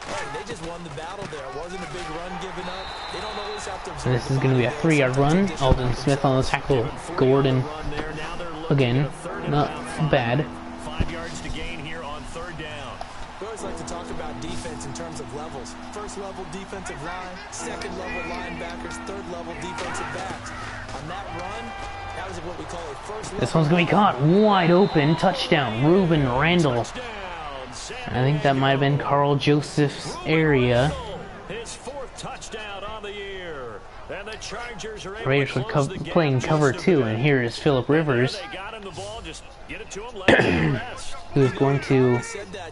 Speaker 4: hey, they just won the battle there. It wasn't a big run given up. They don't always have to observe.
Speaker 1: And this is going to be a 3-yard run. Alden Smith on the tackle. Gordon
Speaker 3: Run there. Now they're looking
Speaker 1: again,
Speaker 3: at a third and
Speaker 1: not
Speaker 3: about 5.
Speaker 1: bad.
Speaker 3: 5 yards to gain here on third down.
Speaker 4: We always like to talk about defense in terms of levels. First level defensive line, second level linebackers, third level defensive backs. On that run, that was what we call a first level.
Speaker 1: This one's going to be caught wide open. Touchdown, Reuben Randall. I think that might have been Carl Joseph's area.
Speaker 3: His 4th touchdown on the year. And the Chargers are able
Speaker 1: Raiders
Speaker 3: to
Speaker 1: were
Speaker 3: close the gap
Speaker 1: playing
Speaker 3: just
Speaker 1: cover
Speaker 3: a
Speaker 1: 2,
Speaker 3: bit.
Speaker 1: and here is Philip Rivers,
Speaker 3: They got him the ball, just get it to him, let him rest.
Speaker 1: who's going to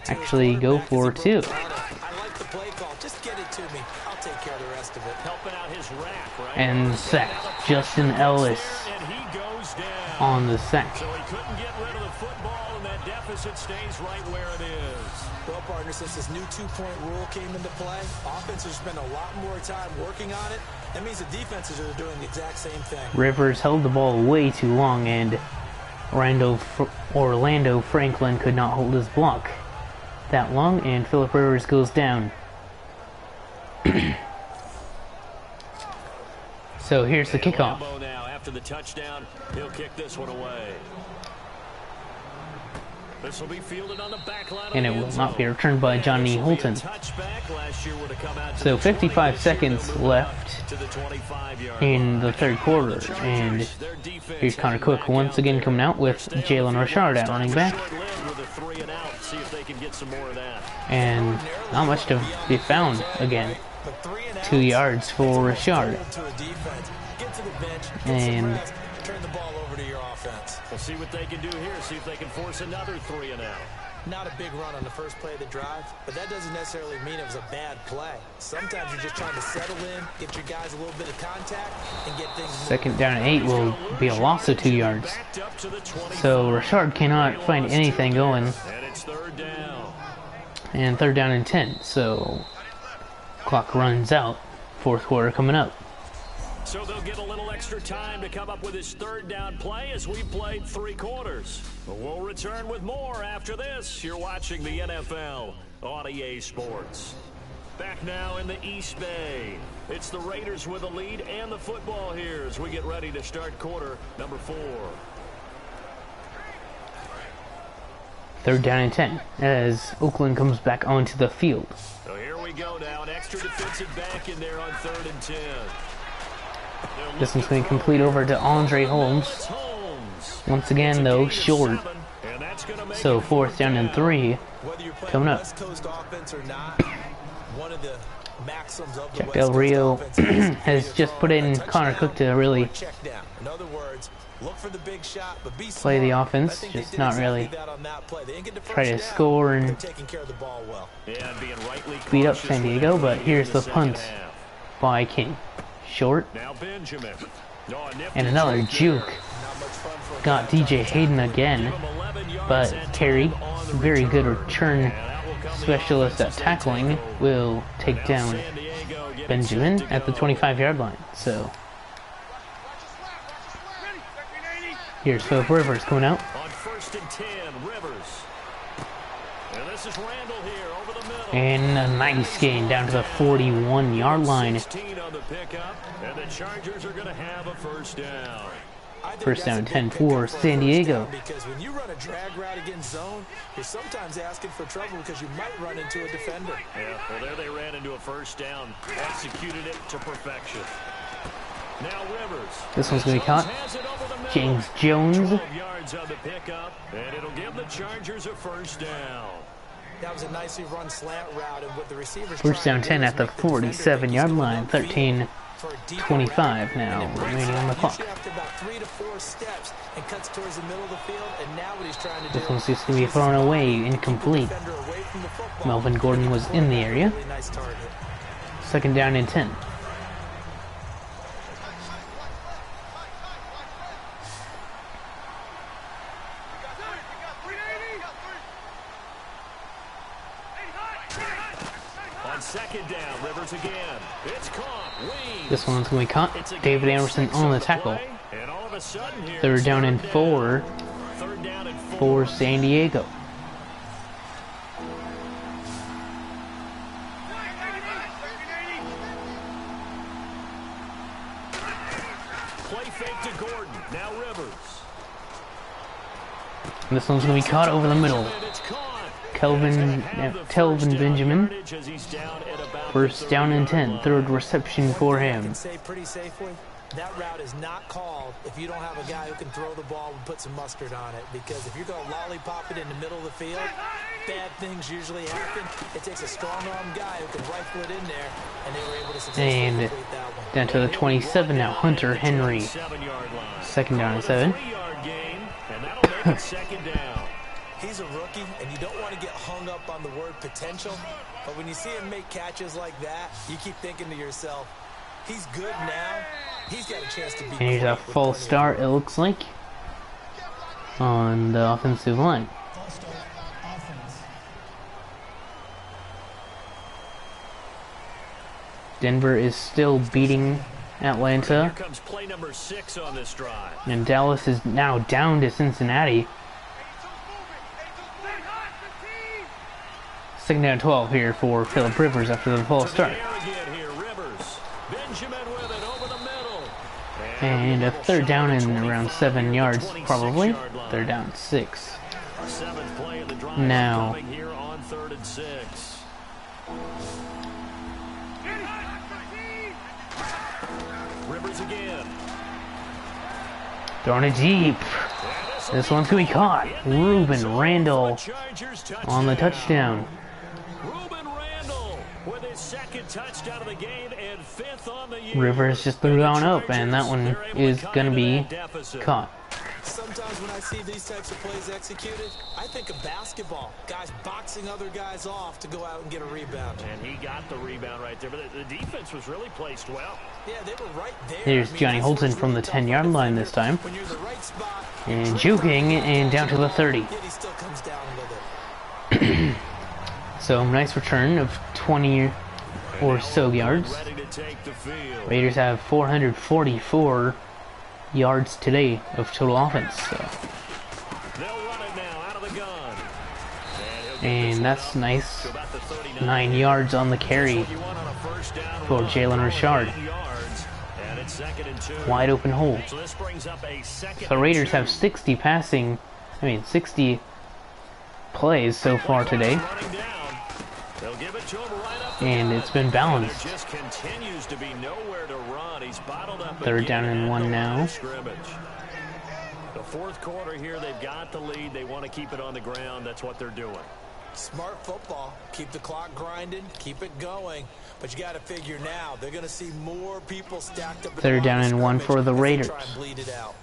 Speaker 1: actually go for 2.
Speaker 4: I like the play call. Just get it to me. I'll take care of the rest of it.
Speaker 3: Helping out his rack, right?
Speaker 1: And sacked Justin Ellis
Speaker 3: And he goes down.
Speaker 1: on the sack.
Speaker 3: So he couldn't get rid of the football, and that deficit stays right where it is.
Speaker 4: Well, partner, since this new 2-point rule came into play, offenses spend a lot more time working on it. That means the defenses are doing the exact same thing.
Speaker 1: Rivers held the ball way too long, and Orlando Franklin could not hold his block that long, and Philip Rivers goes down. So here's the kickoff.
Speaker 3: Lambeau now, after the touchdown, he'll kick this one away. This will be fielded on the back line of
Speaker 1: And
Speaker 3: the
Speaker 1: it will
Speaker 3: end
Speaker 1: not be
Speaker 3: zone.
Speaker 1: returned by Johnny
Speaker 3: This will be a
Speaker 1: Holton.
Speaker 3: touchback. Last year would have come out to
Speaker 1: So
Speaker 3: the
Speaker 1: 55
Speaker 3: 20. This year
Speaker 1: seconds
Speaker 3: they'll move
Speaker 1: left
Speaker 3: to the 25-yard
Speaker 1: in
Speaker 3: line.
Speaker 1: the third quarter, and
Speaker 3: Their defense
Speaker 1: here's Connor
Speaker 3: heading
Speaker 1: Cook
Speaker 3: back
Speaker 1: once
Speaker 3: out
Speaker 1: again
Speaker 3: there.
Speaker 1: coming out with
Speaker 3: Stay on
Speaker 1: Jalen
Speaker 3: the field.
Speaker 1: Richard at running back,
Speaker 3: Short-lived with a 3 and out. See if they can get some more of that.
Speaker 1: and not much to be found again. 2 yards for Richard. And
Speaker 4: Turn the ball over to your offense.
Speaker 3: We'll see what they can do here. See if they can force another 3 and out.
Speaker 4: Not a big run on the first play of the drive, but that doesn't necessarily mean it was a bad play. Sometimes you're just trying to settle in, get your guys a little bit of contact, and get things moving.
Speaker 1: second down and 8 will be a loss of 2 yards.
Speaker 3: Backed up to the 25.
Speaker 1: So Richard cannot find anything going,
Speaker 3: And it's third down.
Speaker 1: and third down and 10. So clock runs out. Fourth quarter coming up.
Speaker 3: So they'll get a little extra time to come up with his third down play as we played 3 quarters. But we'll return with more after this. You're watching the NFL on EA Sports. Back now in the East Bay. It's the Raiders with the lead and the football here as we get ready to start quarter number 4.
Speaker 1: Third down and 10 as Oakland comes back onto the field.
Speaker 3: So here we go now. An extra defensive back in there on 3rd and 10.
Speaker 1: This one's going to complete over to Andre Holmes. Once again, though, short. So 4th down and 3 coming up. Jack Del Rio has just put in Connor Cook to really play the offense, just not really try to score and beat up San Diego. But here's the punt by King. Short. And another juke. Got DJ Hayden again. But Terry, very good return specialist at tackling, will take down Benjamin at the 25-yard line. So here's Philip Rivers coming out.
Speaker 3: On 1st and 10, Rivers. And this is Randall here over the middle.
Speaker 1: And a nice gain down to the 41-yard line.
Speaker 3: 16 on the pickup, and the Chargers are going to have a first down.
Speaker 1: First down 10 for San Diego.
Speaker 4: Because when you run a drag route against zone, you're sometimes asking for trouble because you might run into a defender.
Speaker 3: Yeah, well, there they ran into a first down, executed it to perfection. Now Rivers.
Speaker 1: This one's going to be caught. James Jones.
Speaker 3: 12 yards on the pickup, and it'll give the Chargers a first down.
Speaker 4: That was a nicely run slant route, and with the receivers.
Speaker 1: First down 10 at the 47-yard line. 13-25 now remaining on the clock.
Speaker 4: After about 3 to 4 steps and cuts towards the middle of the field, and now what he's trying to do.
Speaker 1: This one's just going to be thrown away, incomplete. Melvin Gordon was in the area. Second down and 10.
Speaker 3: On second down, Rivers again. It's caught. Wings.
Speaker 1: This one's going to be caught. David Anderson on the tackle.
Speaker 3: And all of a sudden here,
Speaker 1: Third down and 4
Speaker 3: third down and 4
Speaker 1: for San Diego.
Speaker 3: Play fake to Gordon. Now Rivers.
Speaker 1: And this one's going to be caught over the middle.
Speaker 3: And it's caught.
Speaker 1: Telvin Benjamin. First down and 10. Third reception for him.
Speaker 4: I can say pretty safely, that route is not called if you don't have a guy who can throw the ball and put some mustard on it. Because if you're going to lollipop it in the middle of the field, bad things usually happen. It takes a strong-arm guy who can rifle it in there, and they were able to successfully complete that one.
Speaker 1: Down to the 27 now. Hunter Henry. Second down and 7.
Speaker 3: 3-yard gain, and that'll make it second down.
Speaker 4: He's a rookie, and you don't want to get hung up on the word potential, but when you see him make catches like that, you keep thinking to yourself, he's good now. He's got a chance to be.
Speaker 1: And here's a false start, it looks like, on the offensive line. Denver is still beating Atlanta.
Speaker 3: Here comes play number 6 on this drive.
Speaker 1: And Dallas is now down to Cincinnati. Second down 12 here for Philip Rivers after the false start. And a third down in around 7 yards, probably. Third down 6. Now,
Speaker 3: Rivers again.
Speaker 1: throwing it deep. This one's going to be caught. Ruben Randall on the touchdown.
Speaker 3: Ruben Randall with his second touchdown of the game and 5th on the year.
Speaker 1: Rivers just threw down up, and that one is going to be caught.
Speaker 4: Sometimes when I see these types of plays executed, I think of basketball. Guys boxing other guys off to go out and get a rebound.
Speaker 3: And he got the rebound right there, but the defense was really placed well.
Speaker 4: Yeah, they were right there.
Speaker 1: Here's Johnny Holton from the 10-yard line this time.
Speaker 4: When you're in the right spot,
Speaker 1: and juking, and down to the 30.
Speaker 4: yet he still comes down with it.
Speaker 1: So, nice return of 20 or so yards.
Speaker 3: Ready to take the field.
Speaker 1: Raiders have 444 yards today of total offense. So.
Speaker 3: They'll run it now out of the gun.
Speaker 1: And that's nice. 9 yards on the carry for Jalen Richard. Wide open hole. The Raiders have 60 plays so far today. And it's been balanced.
Speaker 3: Just continues to be nowhere to run. He's bottled up.
Speaker 1: Third down and 1 now.
Speaker 3: The fourth quarter here, they've got the lead. They want to keep it on the ground. That's what they're doing.
Speaker 4: Smart football. Keep the clock grinding. Keep it going. But you got to figure now, they're going to see more people stacked up.
Speaker 1: Third down and 1 for the Raiders.
Speaker 4: Try and bleed it out.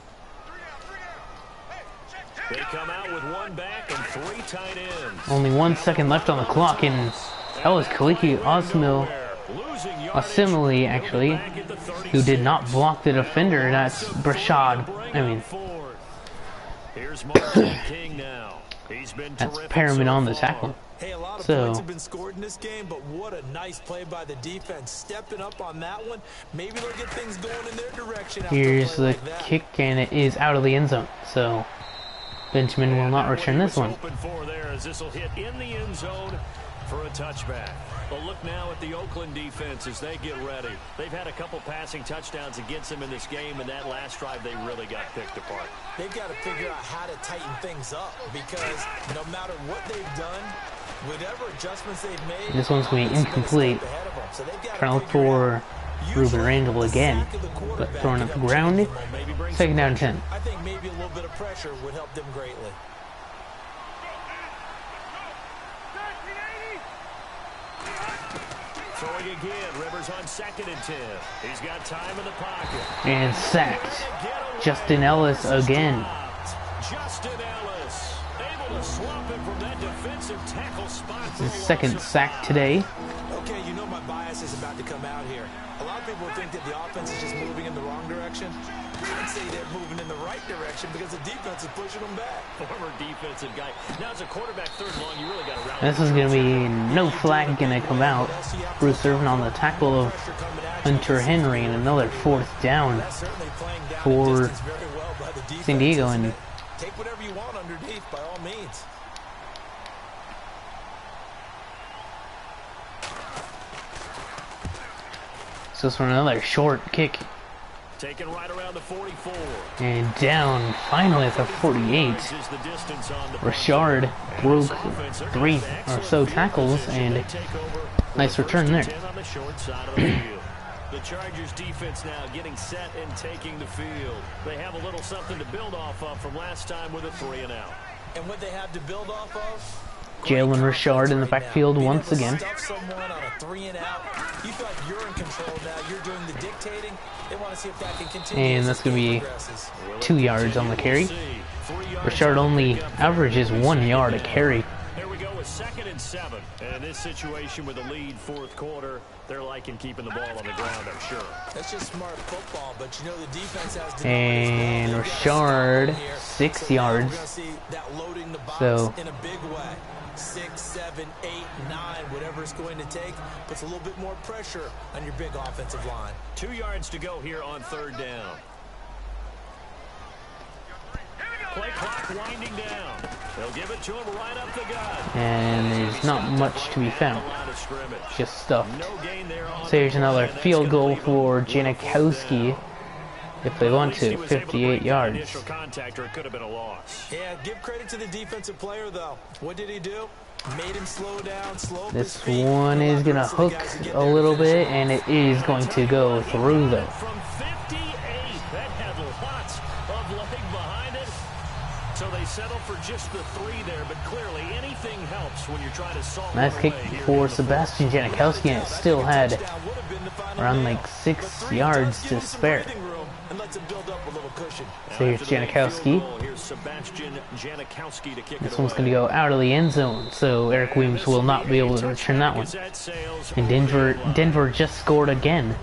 Speaker 3: They come out with 1 back and 3 tight ends.
Speaker 1: Only 1 second left on the clock, and that was Kaliki Osimile, actually, who did not block the defender. That's Brashad.
Speaker 3: Here's Martin King now. He's been
Speaker 1: That's
Speaker 3: terrific
Speaker 1: paramount
Speaker 3: so
Speaker 1: on the
Speaker 3: far.
Speaker 1: tackle.
Speaker 4: Hey, a lot of
Speaker 1: So-
Speaker 4: points have been scored in this game, but what a nice play by the defense. Stepping up on that one. Maybe they'll get things going in their direction after a
Speaker 1: Here's
Speaker 4: play
Speaker 1: the
Speaker 4: like that.
Speaker 1: kick, and it is out of the end zone. So Benjamin will not return this one.
Speaker 3: Open for there as this will hit in the end zone for a touchback. Well, look now at the Oakland defense as they get ready. They've had a couple passing touchdowns against them in this game, and that last drive they really got picked apart.
Speaker 4: They've got to figure out how to tighten things up because no matter what they've done, whatever adjustments they've made,
Speaker 1: This one's going to be
Speaker 4: it's been a
Speaker 1: incomplete.
Speaker 4: step ahead of them. So they've got to
Speaker 1: Trying to look
Speaker 4: figure out-
Speaker 1: for Ruben Randall again,
Speaker 4: Sack of the
Speaker 1: but
Speaker 4: quarterback
Speaker 1: throwing
Speaker 4: to
Speaker 1: up the
Speaker 4: help
Speaker 1: ground.
Speaker 4: change them, maybe bring
Speaker 1: Second
Speaker 4: some
Speaker 1: down and
Speaker 4: pressure.
Speaker 1: 10.
Speaker 4: I think maybe a little bit of pressure would help them greatly.
Speaker 3: Throwing again, Rivers on 2nd and 10. He's got time in the pocket.
Speaker 1: And sacked. Justin Ellis again.
Speaker 3: Justin Ellis able to swap him from that defensive tackle spot.
Speaker 1: His second sack today.
Speaker 4: Okay, you know my bias is about to come out here. A lot of people think that the offense is just moving in the wrong direction. I'd say they're moving in the right direction because the defense is pushing them back.
Speaker 3: Former defensive guy. Now as a quarterback 3rd and long, you really got to round.
Speaker 1: This is going to be no flag going to come out. Bruce Irvin on the tackle of Hunter Henry, and another 4th down
Speaker 4: That's certainly playing down
Speaker 1: for
Speaker 4: the distance very well by the defense,
Speaker 1: San Diego.
Speaker 4: isn't
Speaker 1: And
Speaker 4: it? Take whatever you want underneath by all means.
Speaker 1: so it's for another short kick.
Speaker 3: Taken right around the 44.
Speaker 1: And down finally at the 48.
Speaker 3: Is the distance on the
Speaker 1: Richard broke 3 or so tackles, and nice return there.
Speaker 3: 10 on the short side of the field. The Chargers defense now getting set and taking the field. They have a little something to build off of from last time with a 3-and-out.
Speaker 4: And what they have to build off of?
Speaker 1: Jalen Richard in the backfield once again.
Speaker 4: Stuff someone on a 3-and-out. You feel like you're in control now. You're doing the dictating. They want to see if that can continue.
Speaker 1: And that's going to be 2 yards on the carry. Richard only averages 1 yard a carry.
Speaker 3: Here we go with 2nd and 7. And in this situation with a lead 4th quarter, they're liking keeping the ball on the ground, I'm sure.
Speaker 4: That's just smart football, but you know the defense has to
Speaker 1: And Richard, 6 yards.
Speaker 4: We're going to see that loading the box
Speaker 1: So-
Speaker 4: in a big way. 6, 7, 8, 9, whatever it's going to take, puts a little bit more pressure on your big offensive line.
Speaker 3: 2 yards to go here on 3rd down. Play clock winding down. They'll give it to him right up the gut.
Speaker 1: And there's not much to be found.
Speaker 3: Line of scrimmage.
Speaker 1: Just stuffed.
Speaker 3: No gain there on
Speaker 1: So here's
Speaker 3: the
Speaker 1: another
Speaker 3: play, and
Speaker 1: field
Speaker 3: that's
Speaker 1: goal
Speaker 3: gonna leave
Speaker 1: for
Speaker 3: them
Speaker 1: Janikowski if they want
Speaker 3: At least he
Speaker 1: to.
Speaker 3: was able to
Speaker 1: 58
Speaker 3: break that
Speaker 1: yards.
Speaker 3: Initial contact, or it could have been a loss.
Speaker 4: Yeah, give credit to the defensive player, though. What did he do? Made him slow down, slow up his
Speaker 1: This
Speaker 4: feet.
Speaker 1: one is going to
Speaker 4: So the
Speaker 1: hook
Speaker 4: guys who get
Speaker 1: a
Speaker 4: there
Speaker 1: little
Speaker 4: finish
Speaker 1: bit,
Speaker 4: it.
Speaker 1: and it is going to go through though.
Speaker 3: From 58, that had lots of leg behind it. So they settle for just the 3 there, but clearly anything helps when you're trying to solve
Speaker 1: Nice kick for Sebastian Janikowski, and it still had around like 6 yards to spare.
Speaker 4: And lets him build up a little cushion.
Speaker 1: So here's Janikowski.
Speaker 3: Here's Sebastian Janikowski to kick
Speaker 1: This
Speaker 3: it
Speaker 1: one's going to
Speaker 3: away.
Speaker 1: go out of the end zone, so Eric Williams will not be able to return that one. And Denver just scored again.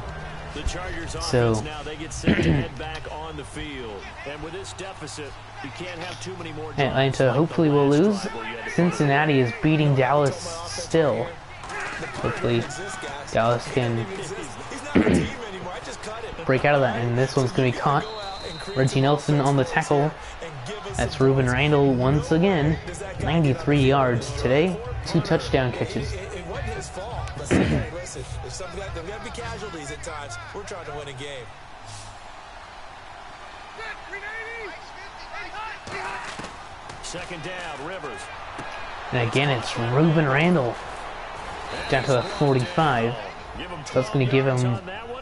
Speaker 3: The Chargers
Speaker 1: So-
Speaker 3: offense now, they get set to head back on the field. And with this deficit, you can't have too many more drives
Speaker 1: Atlanta
Speaker 3: like the
Speaker 1: hopefully will
Speaker 3: last
Speaker 1: lose.
Speaker 3: drive where you had to
Speaker 1: Cincinnati is beating Dallas still. Hopefully Dallas can
Speaker 4: He's not a team anymore. I just cut it.
Speaker 1: break out of that, and this one's going to be caught. Reggie Nelson on the tackle. That's Ruben Randall once again. 93 yards today. 2 touchdown catches.
Speaker 4: It wasn't his fault. But hey, listen, if something like that, there got to be casualties at times. We're trying to win a game.
Speaker 3: Second down, Rivers.
Speaker 1: And again, it's Ruben Randall down to the 45. So that's going to give him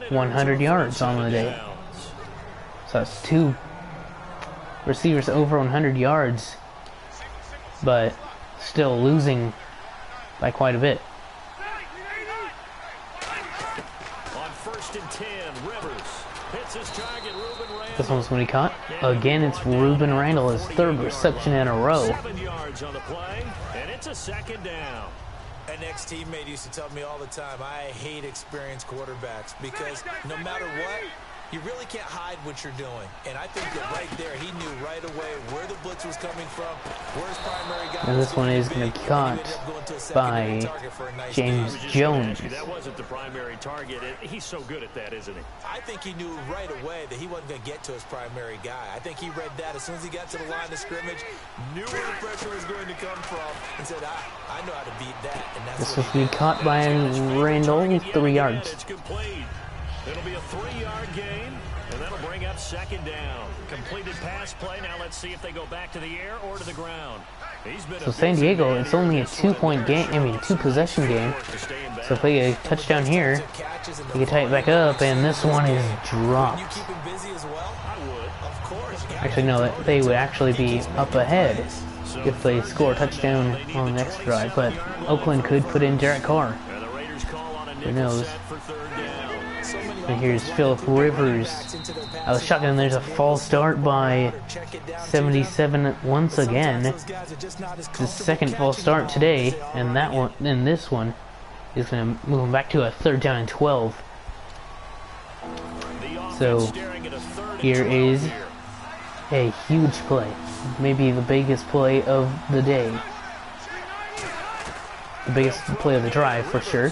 Speaker 1: 100 yards on the day. So that's 2 receivers over 100 yards, but still losing by quite a bit.
Speaker 3: On 1st and 10, Rivers hits his target, Ruben Randall.
Speaker 1: This one's going to be caught. Again, it's Ruben Randall, his 3rd reception in a row.
Speaker 3: 7 yards on the play, and it's a 2nd down.
Speaker 4: An ex-teammate used to tell me all the time, I hate experienced quarterbacks because no matter what, You really can't hide what you're doing. And I think that right there, he knew right away where the blitz was coming from, where his primary guy
Speaker 1: And this one is going to be caught by James Jones.
Speaker 3: That wasn't the primary target. He's so good at that, isn't he?
Speaker 4: I think he knew right away that he wasn't going to get to his primary guy. I think he read that as soon as he got to the line of scrimmage, knew where the pressure was going to come from, and said, I know how to beat that. And that's
Speaker 1: This was to be caught by Randall, 3 yards.
Speaker 3: It's complete. It'll be a 3-yard gain, and that'll bring up 2nd down. Completed pass play. Now let's see if they go back to the air or to the ground.
Speaker 1: So San Diego, it's only a 2-point game, 2-possession game. So if they get a touchdown here, they can tie it back up, and this one is dropped. Actually, no, they would actually be up ahead if they score a touchdown on the next drive, but Oakland could put in Derek Carr. Who knows? And here's Phillip Rivers. I was shocked, and there's a false start by 77 once again. The second false start today, and that one, and this one is going to move him back to a 3rd down and 12. So here is a huge play, maybe the biggest play of the day. The biggest play of the drive for sure.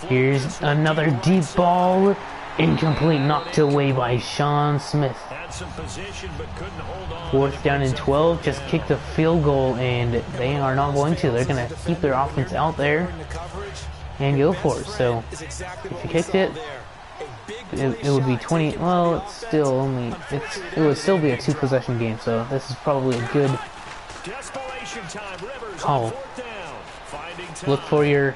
Speaker 1: Here's another deep ball. Incomplete, knocked away by Sean Smith. 4th down and 12, just kick the field goal, and they are not going to. They're going to keep their offense out there and go for it. So if you kicked it, it would be 20. Well, it's still only, it would still be a 2-possession game. So this is probably a good call. Look for your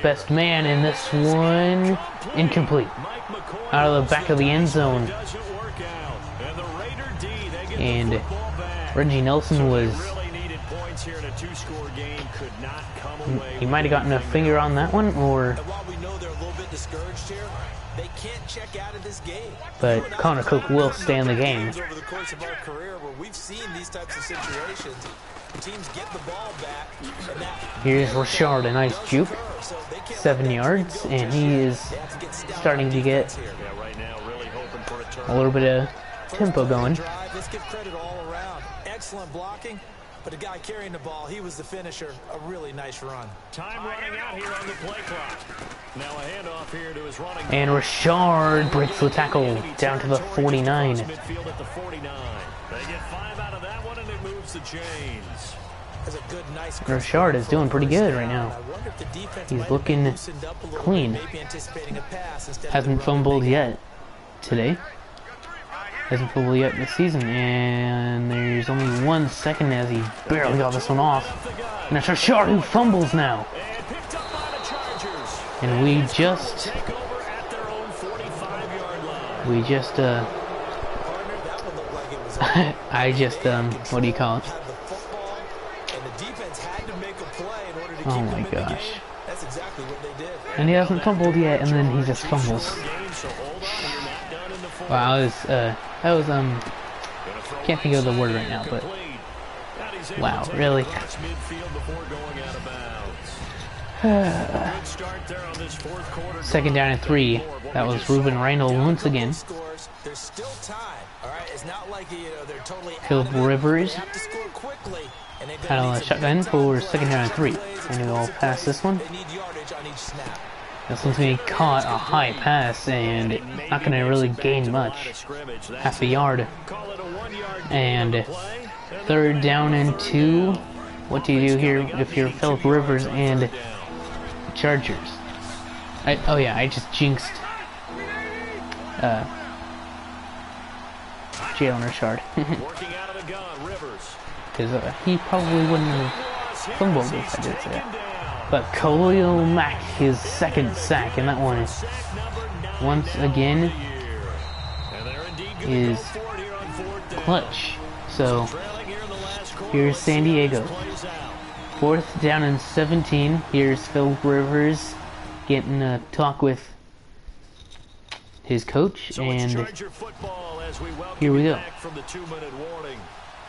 Speaker 1: best man in this one. Incomplete. Out of the back of the end zone. And Reggie Nelson was... He might have gotten a finger on that one, or... But Connor Cook will stay in the game. Here's Rashard, a nice juke, 7 yards, and he is starting to get a little bit of tempo going.
Speaker 4: Let's give credit all around. Excellent blocking, but the guy carrying the ball, he was the finisher. A really nice run.
Speaker 3: Time running out here on the play clock. Now a handoff here to his running.
Speaker 1: And Rashard breaks the tackle down to the 49.
Speaker 3: Midfield at the 49. They get 5 out of that one, and it moves the chains.
Speaker 1: Rashard is doing pretty good right now. He's looking clean. Hasn't fumbled yet today. Hasn't fumbled yet this season. And there's only 1 second as he barely got this one off. And it's Rashard who fumbles now. And we just what do you call it? Oh my gosh. And he hasn't fumbled yet, and then he just fumbles. Wow, that was can't think of the word right now, but wow, really? 2nd down and 3. That was Ruben Randall once again. Phillip Rivers kind of a shotgun for 2nd down and 3. And we'll pass this one. This one's going to be caught, a high pass, and not going to really gain much. Half a yard. And 3rd down and 2. What do you do here if you're Phillip Rivers and Chargers? I just jinxed Jalen Rashard. Because he probably wouldn't have fumbled if I did say that. But Khalil Mack, his 2nd sack, and that one is once again is clutch. So here's San Diego. 4th down and 17. Here's Phillip Rivers getting a talk with his coach, and here we go.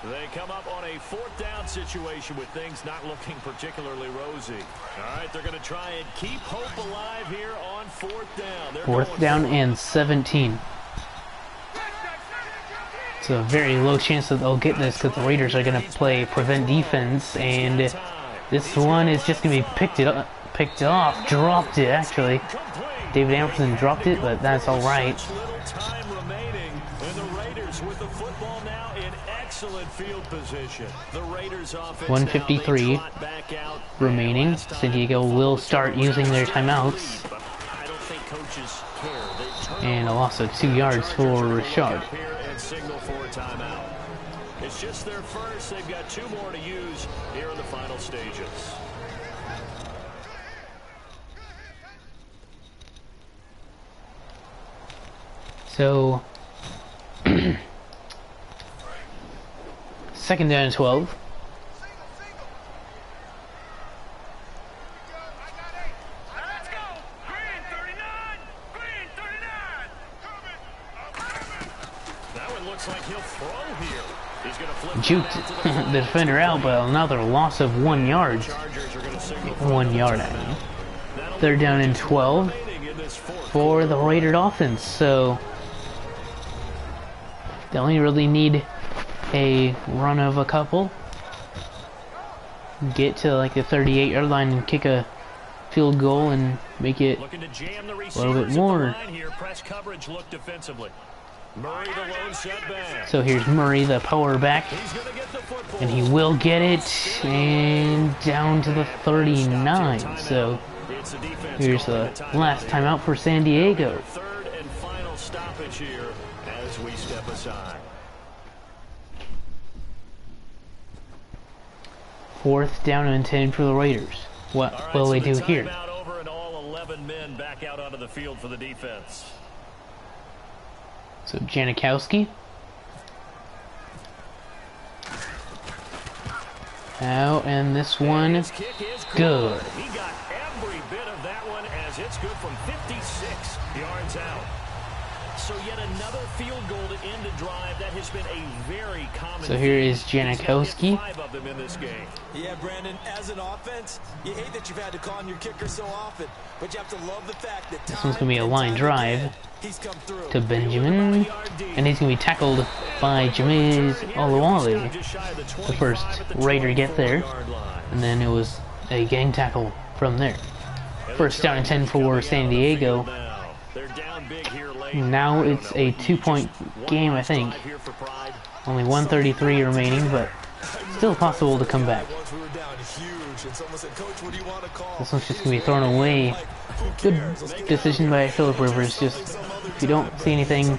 Speaker 3: They come up on a 4th down situation with things not looking particularly rosy. All right, they're going to try and keep hope alive here on 4th down. They're
Speaker 1: 4th down and 17. It's a very low chance that they'll get this because the Raiders are going to play prevent defense, and this one is just going to be picked off, dropped it actually. David Anderson dropped it, but that's all right.
Speaker 3: With the football now in excellent field position. The Raiders offense
Speaker 1: 1:53 remaining. San Diego will start using their timeouts.
Speaker 3: I don't think coaches care.
Speaker 1: And a loss of 2 yards for Richard.
Speaker 3: And signal for a timeout. It's just their first. They've got 2 more to use here in the final stages.
Speaker 1: So 2nd down and 12.
Speaker 3: That one looks like he'll throw here. He's going to flip
Speaker 1: Juked the defender out, but another loss of 1 yard. 1 yard, I mean. 3rd down and 12 for the Raider offense. So they only really need a run of a couple, get to like the 38-yard line and kick a field goal and make it a little bit more. So here's Murray, the power back, and he will get it, and down to the 39. So here's the last timeout for San Diego.
Speaker 3: 3rd and final stoppage here as we step aside.
Speaker 1: 4th down and 10 for the Raiders. What will they do here?
Speaker 3: Over and all 11 men back out onto the field for the defense.
Speaker 1: So Janikowski out, and this one good.
Speaker 3: He got every bit of that one as it's good from 56 yards out. So yet another field goal to end a drive. That has been a very common.
Speaker 1: So here is Janikowski.
Speaker 3: 5 of them in this game.
Speaker 4: Yeah, Brandon, as an offense, you hate that you've had to call on your kicker so often, but you have to love the fact that
Speaker 1: This one's going to be a line drive
Speaker 4: he's come through
Speaker 1: to Benjamin, and he's going to be tackled by Jameis Olawale. The first Raider get there, and then it was a gang tackle from there. 1st down and 10 for San Diego. Now it's a 2-point game, I think. Only 1:33 remaining, but still possible to come back. This one's just going to be thrown away. Good decision by Phillip Rivers. Just, if you don't see anything,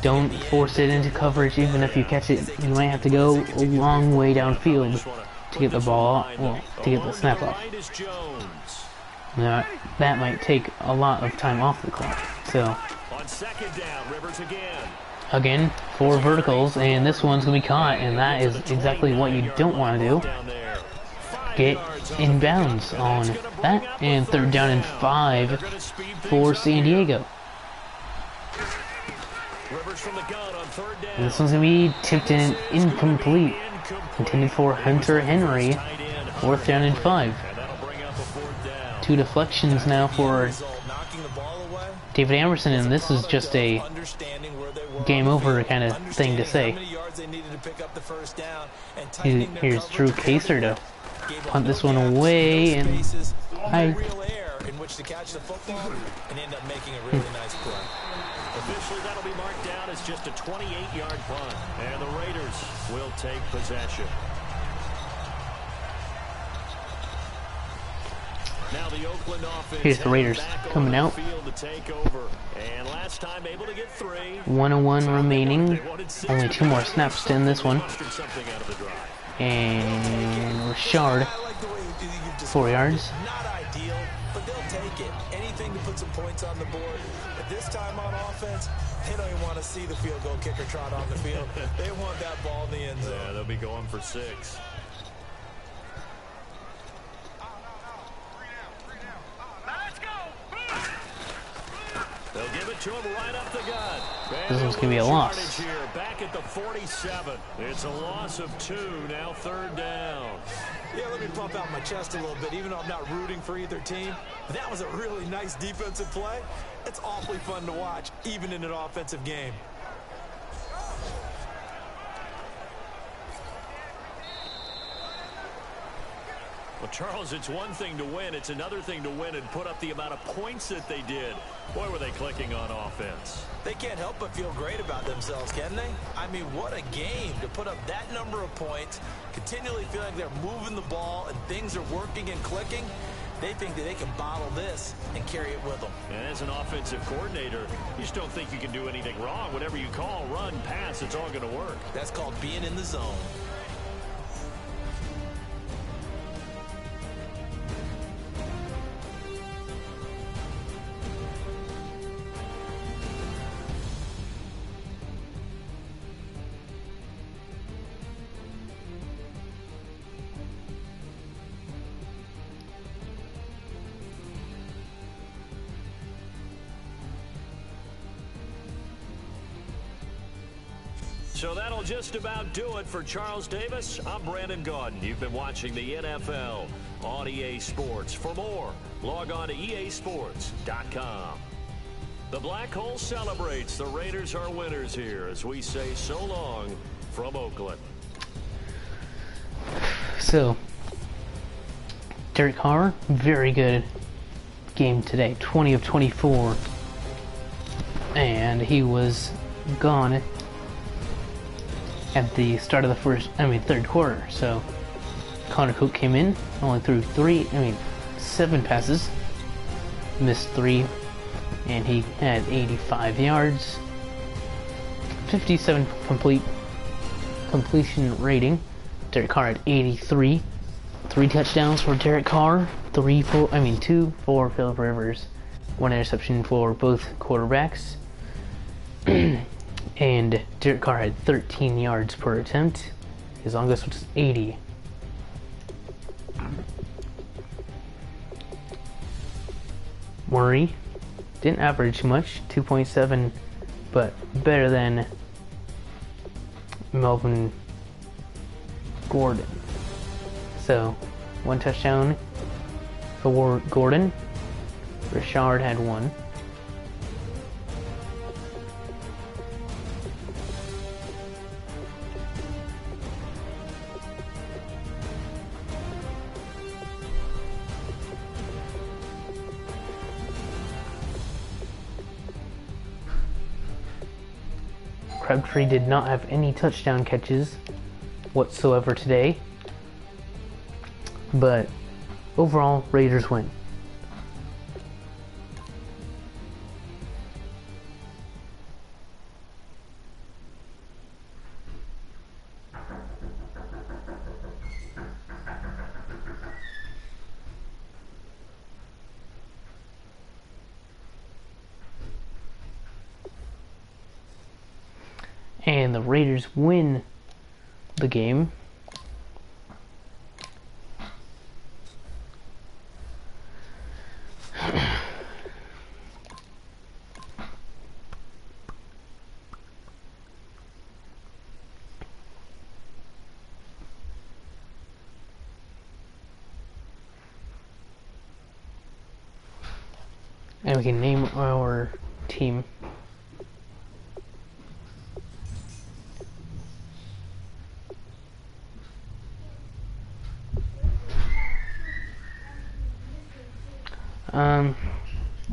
Speaker 1: don't force it into coverage. Even if you catch it, you might have to go a long way downfield to get the ball, well, to get the snap off. Now, that might take a lot of time off the clock. So,
Speaker 3: On 2nd down, Rivers
Speaker 1: again, 4 verticals, and this one's going to be caught, and that is exactly what you don't want to do. Get inbounds on that, and 3rd down and 5 for San Diego. And this one's going to be tipped in incomplete. Intended for Hunter Henry. 4th down and 5. 2 deflections now for David Emerson, and this is just a game over kind of thing to say. Here's Drew Kaser to punt this one away, and
Speaker 3: Officially, that'll be marked down as just a 28-yard punt, and the Raiders will take possession. Now the Oakland offense
Speaker 1: here's the Raiders coming out. 1:01 remaining. Only 2 more snaps to end this one. And Richard, 4 yards.
Speaker 4: not ideal, but they'll take it. Anything to put some points on the board. But this time on offense, they don't even want to see the field goal kicker trot on the field. They want that ball in the end zone.
Speaker 3: Yeah, they'll be going for 6. They'll give it it to him right up the gut.
Speaker 1: This one's going to be a loss.
Speaker 3: Here, back at the 47. It's a loss of 2, now 3rd down.
Speaker 4: Yeah, let me pump out my chest a little bit, even though I'm not rooting for either team. That was a really nice defensive play. It's awfully fun to watch, even in an offensive game.
Speaker 3: Well, Charles, it's one thing to win. It's another thing to win and put up the amount of points that they did. Boy, were they clicking on offense.
Speaker 4: They can't help but feel great about themselves, can they? I mean, what a game to put up that number of points, continually feeling like they're moving the ball and things are working and clicking. They think that they can bottle this and carry it with them.
Speaker 3: And as an offensive coordinator, you just don't think you can do anything wrong. Whatever you call, run, pass, it's all going to work.
Speaker 4: That's called being in the zone.
Speaker 3: So that'll just about do it for Charles Davis. I'm Brandon Gaudin. You've been watching the NFL on EA Sports. For more, log on to easports.com. The Black Hole celebrates. The Raiders are winners here as we say so long from Oakland.
Speaker 1: So, Derek Carr, very good game today. 20 of 24. And he was gone at the start of the third quarter. So Connor Cook came in, only threw 7 passes, missed 3, and he had 85 yards, 57 completion rating. Derek Carr had 83, 3 touchdowns for Derek Carr, 2 for Phillip Rivers, 1 interception for both quarterbacks. And Derek Carr had 13 yards per attempt. His longest was 80. Murray didn't average much, 2.7, but better than Melvin Gordon. So, 1 touchdown for Gordon. Richard had 1. Crabtree did not have any touchdown catches whatsoever today, but overall, Raiders win. And the Raiders win the game. And we can name our team.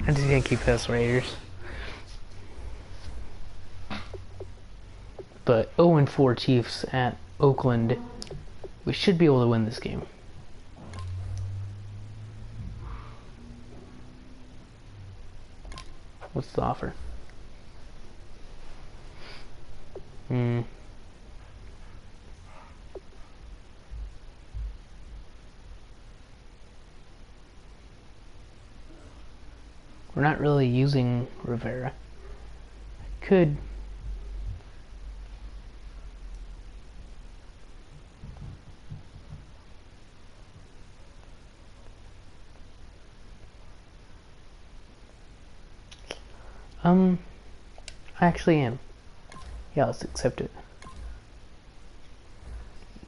Speaker 1: I just can't keep us Raiders. But 0-4 Chiefs at Oakland. We should be able to win this game. What's the offer? We're not really using Rivera. Could. I actually am. Yeah, let's accept it.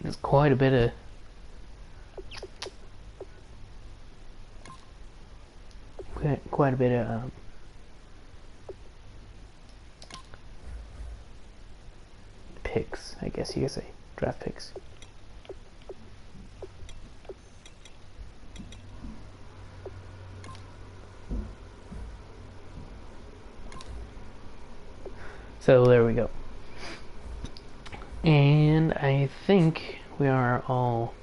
Speaker 1: There's quite a bit of picks, I guess you could say, draft picks. So there we go. And I think we are all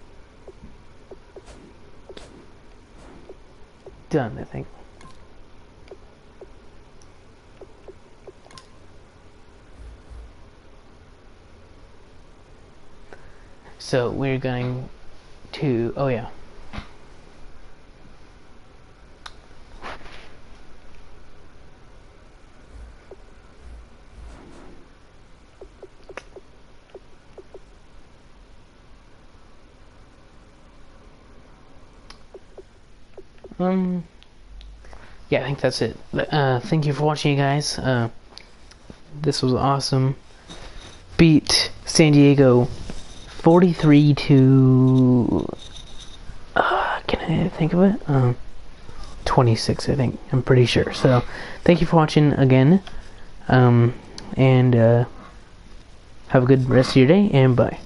Speaker 1: done, I think. So we're going to, oh yeah. Yeah, I think that's it. Thank you for watching, you guys. This was awesome. Beat San Diego 43 to can I think of it? 26, I think. I'm pretty sure. So, thank you for watching again. And have a good rest of your day, and bye.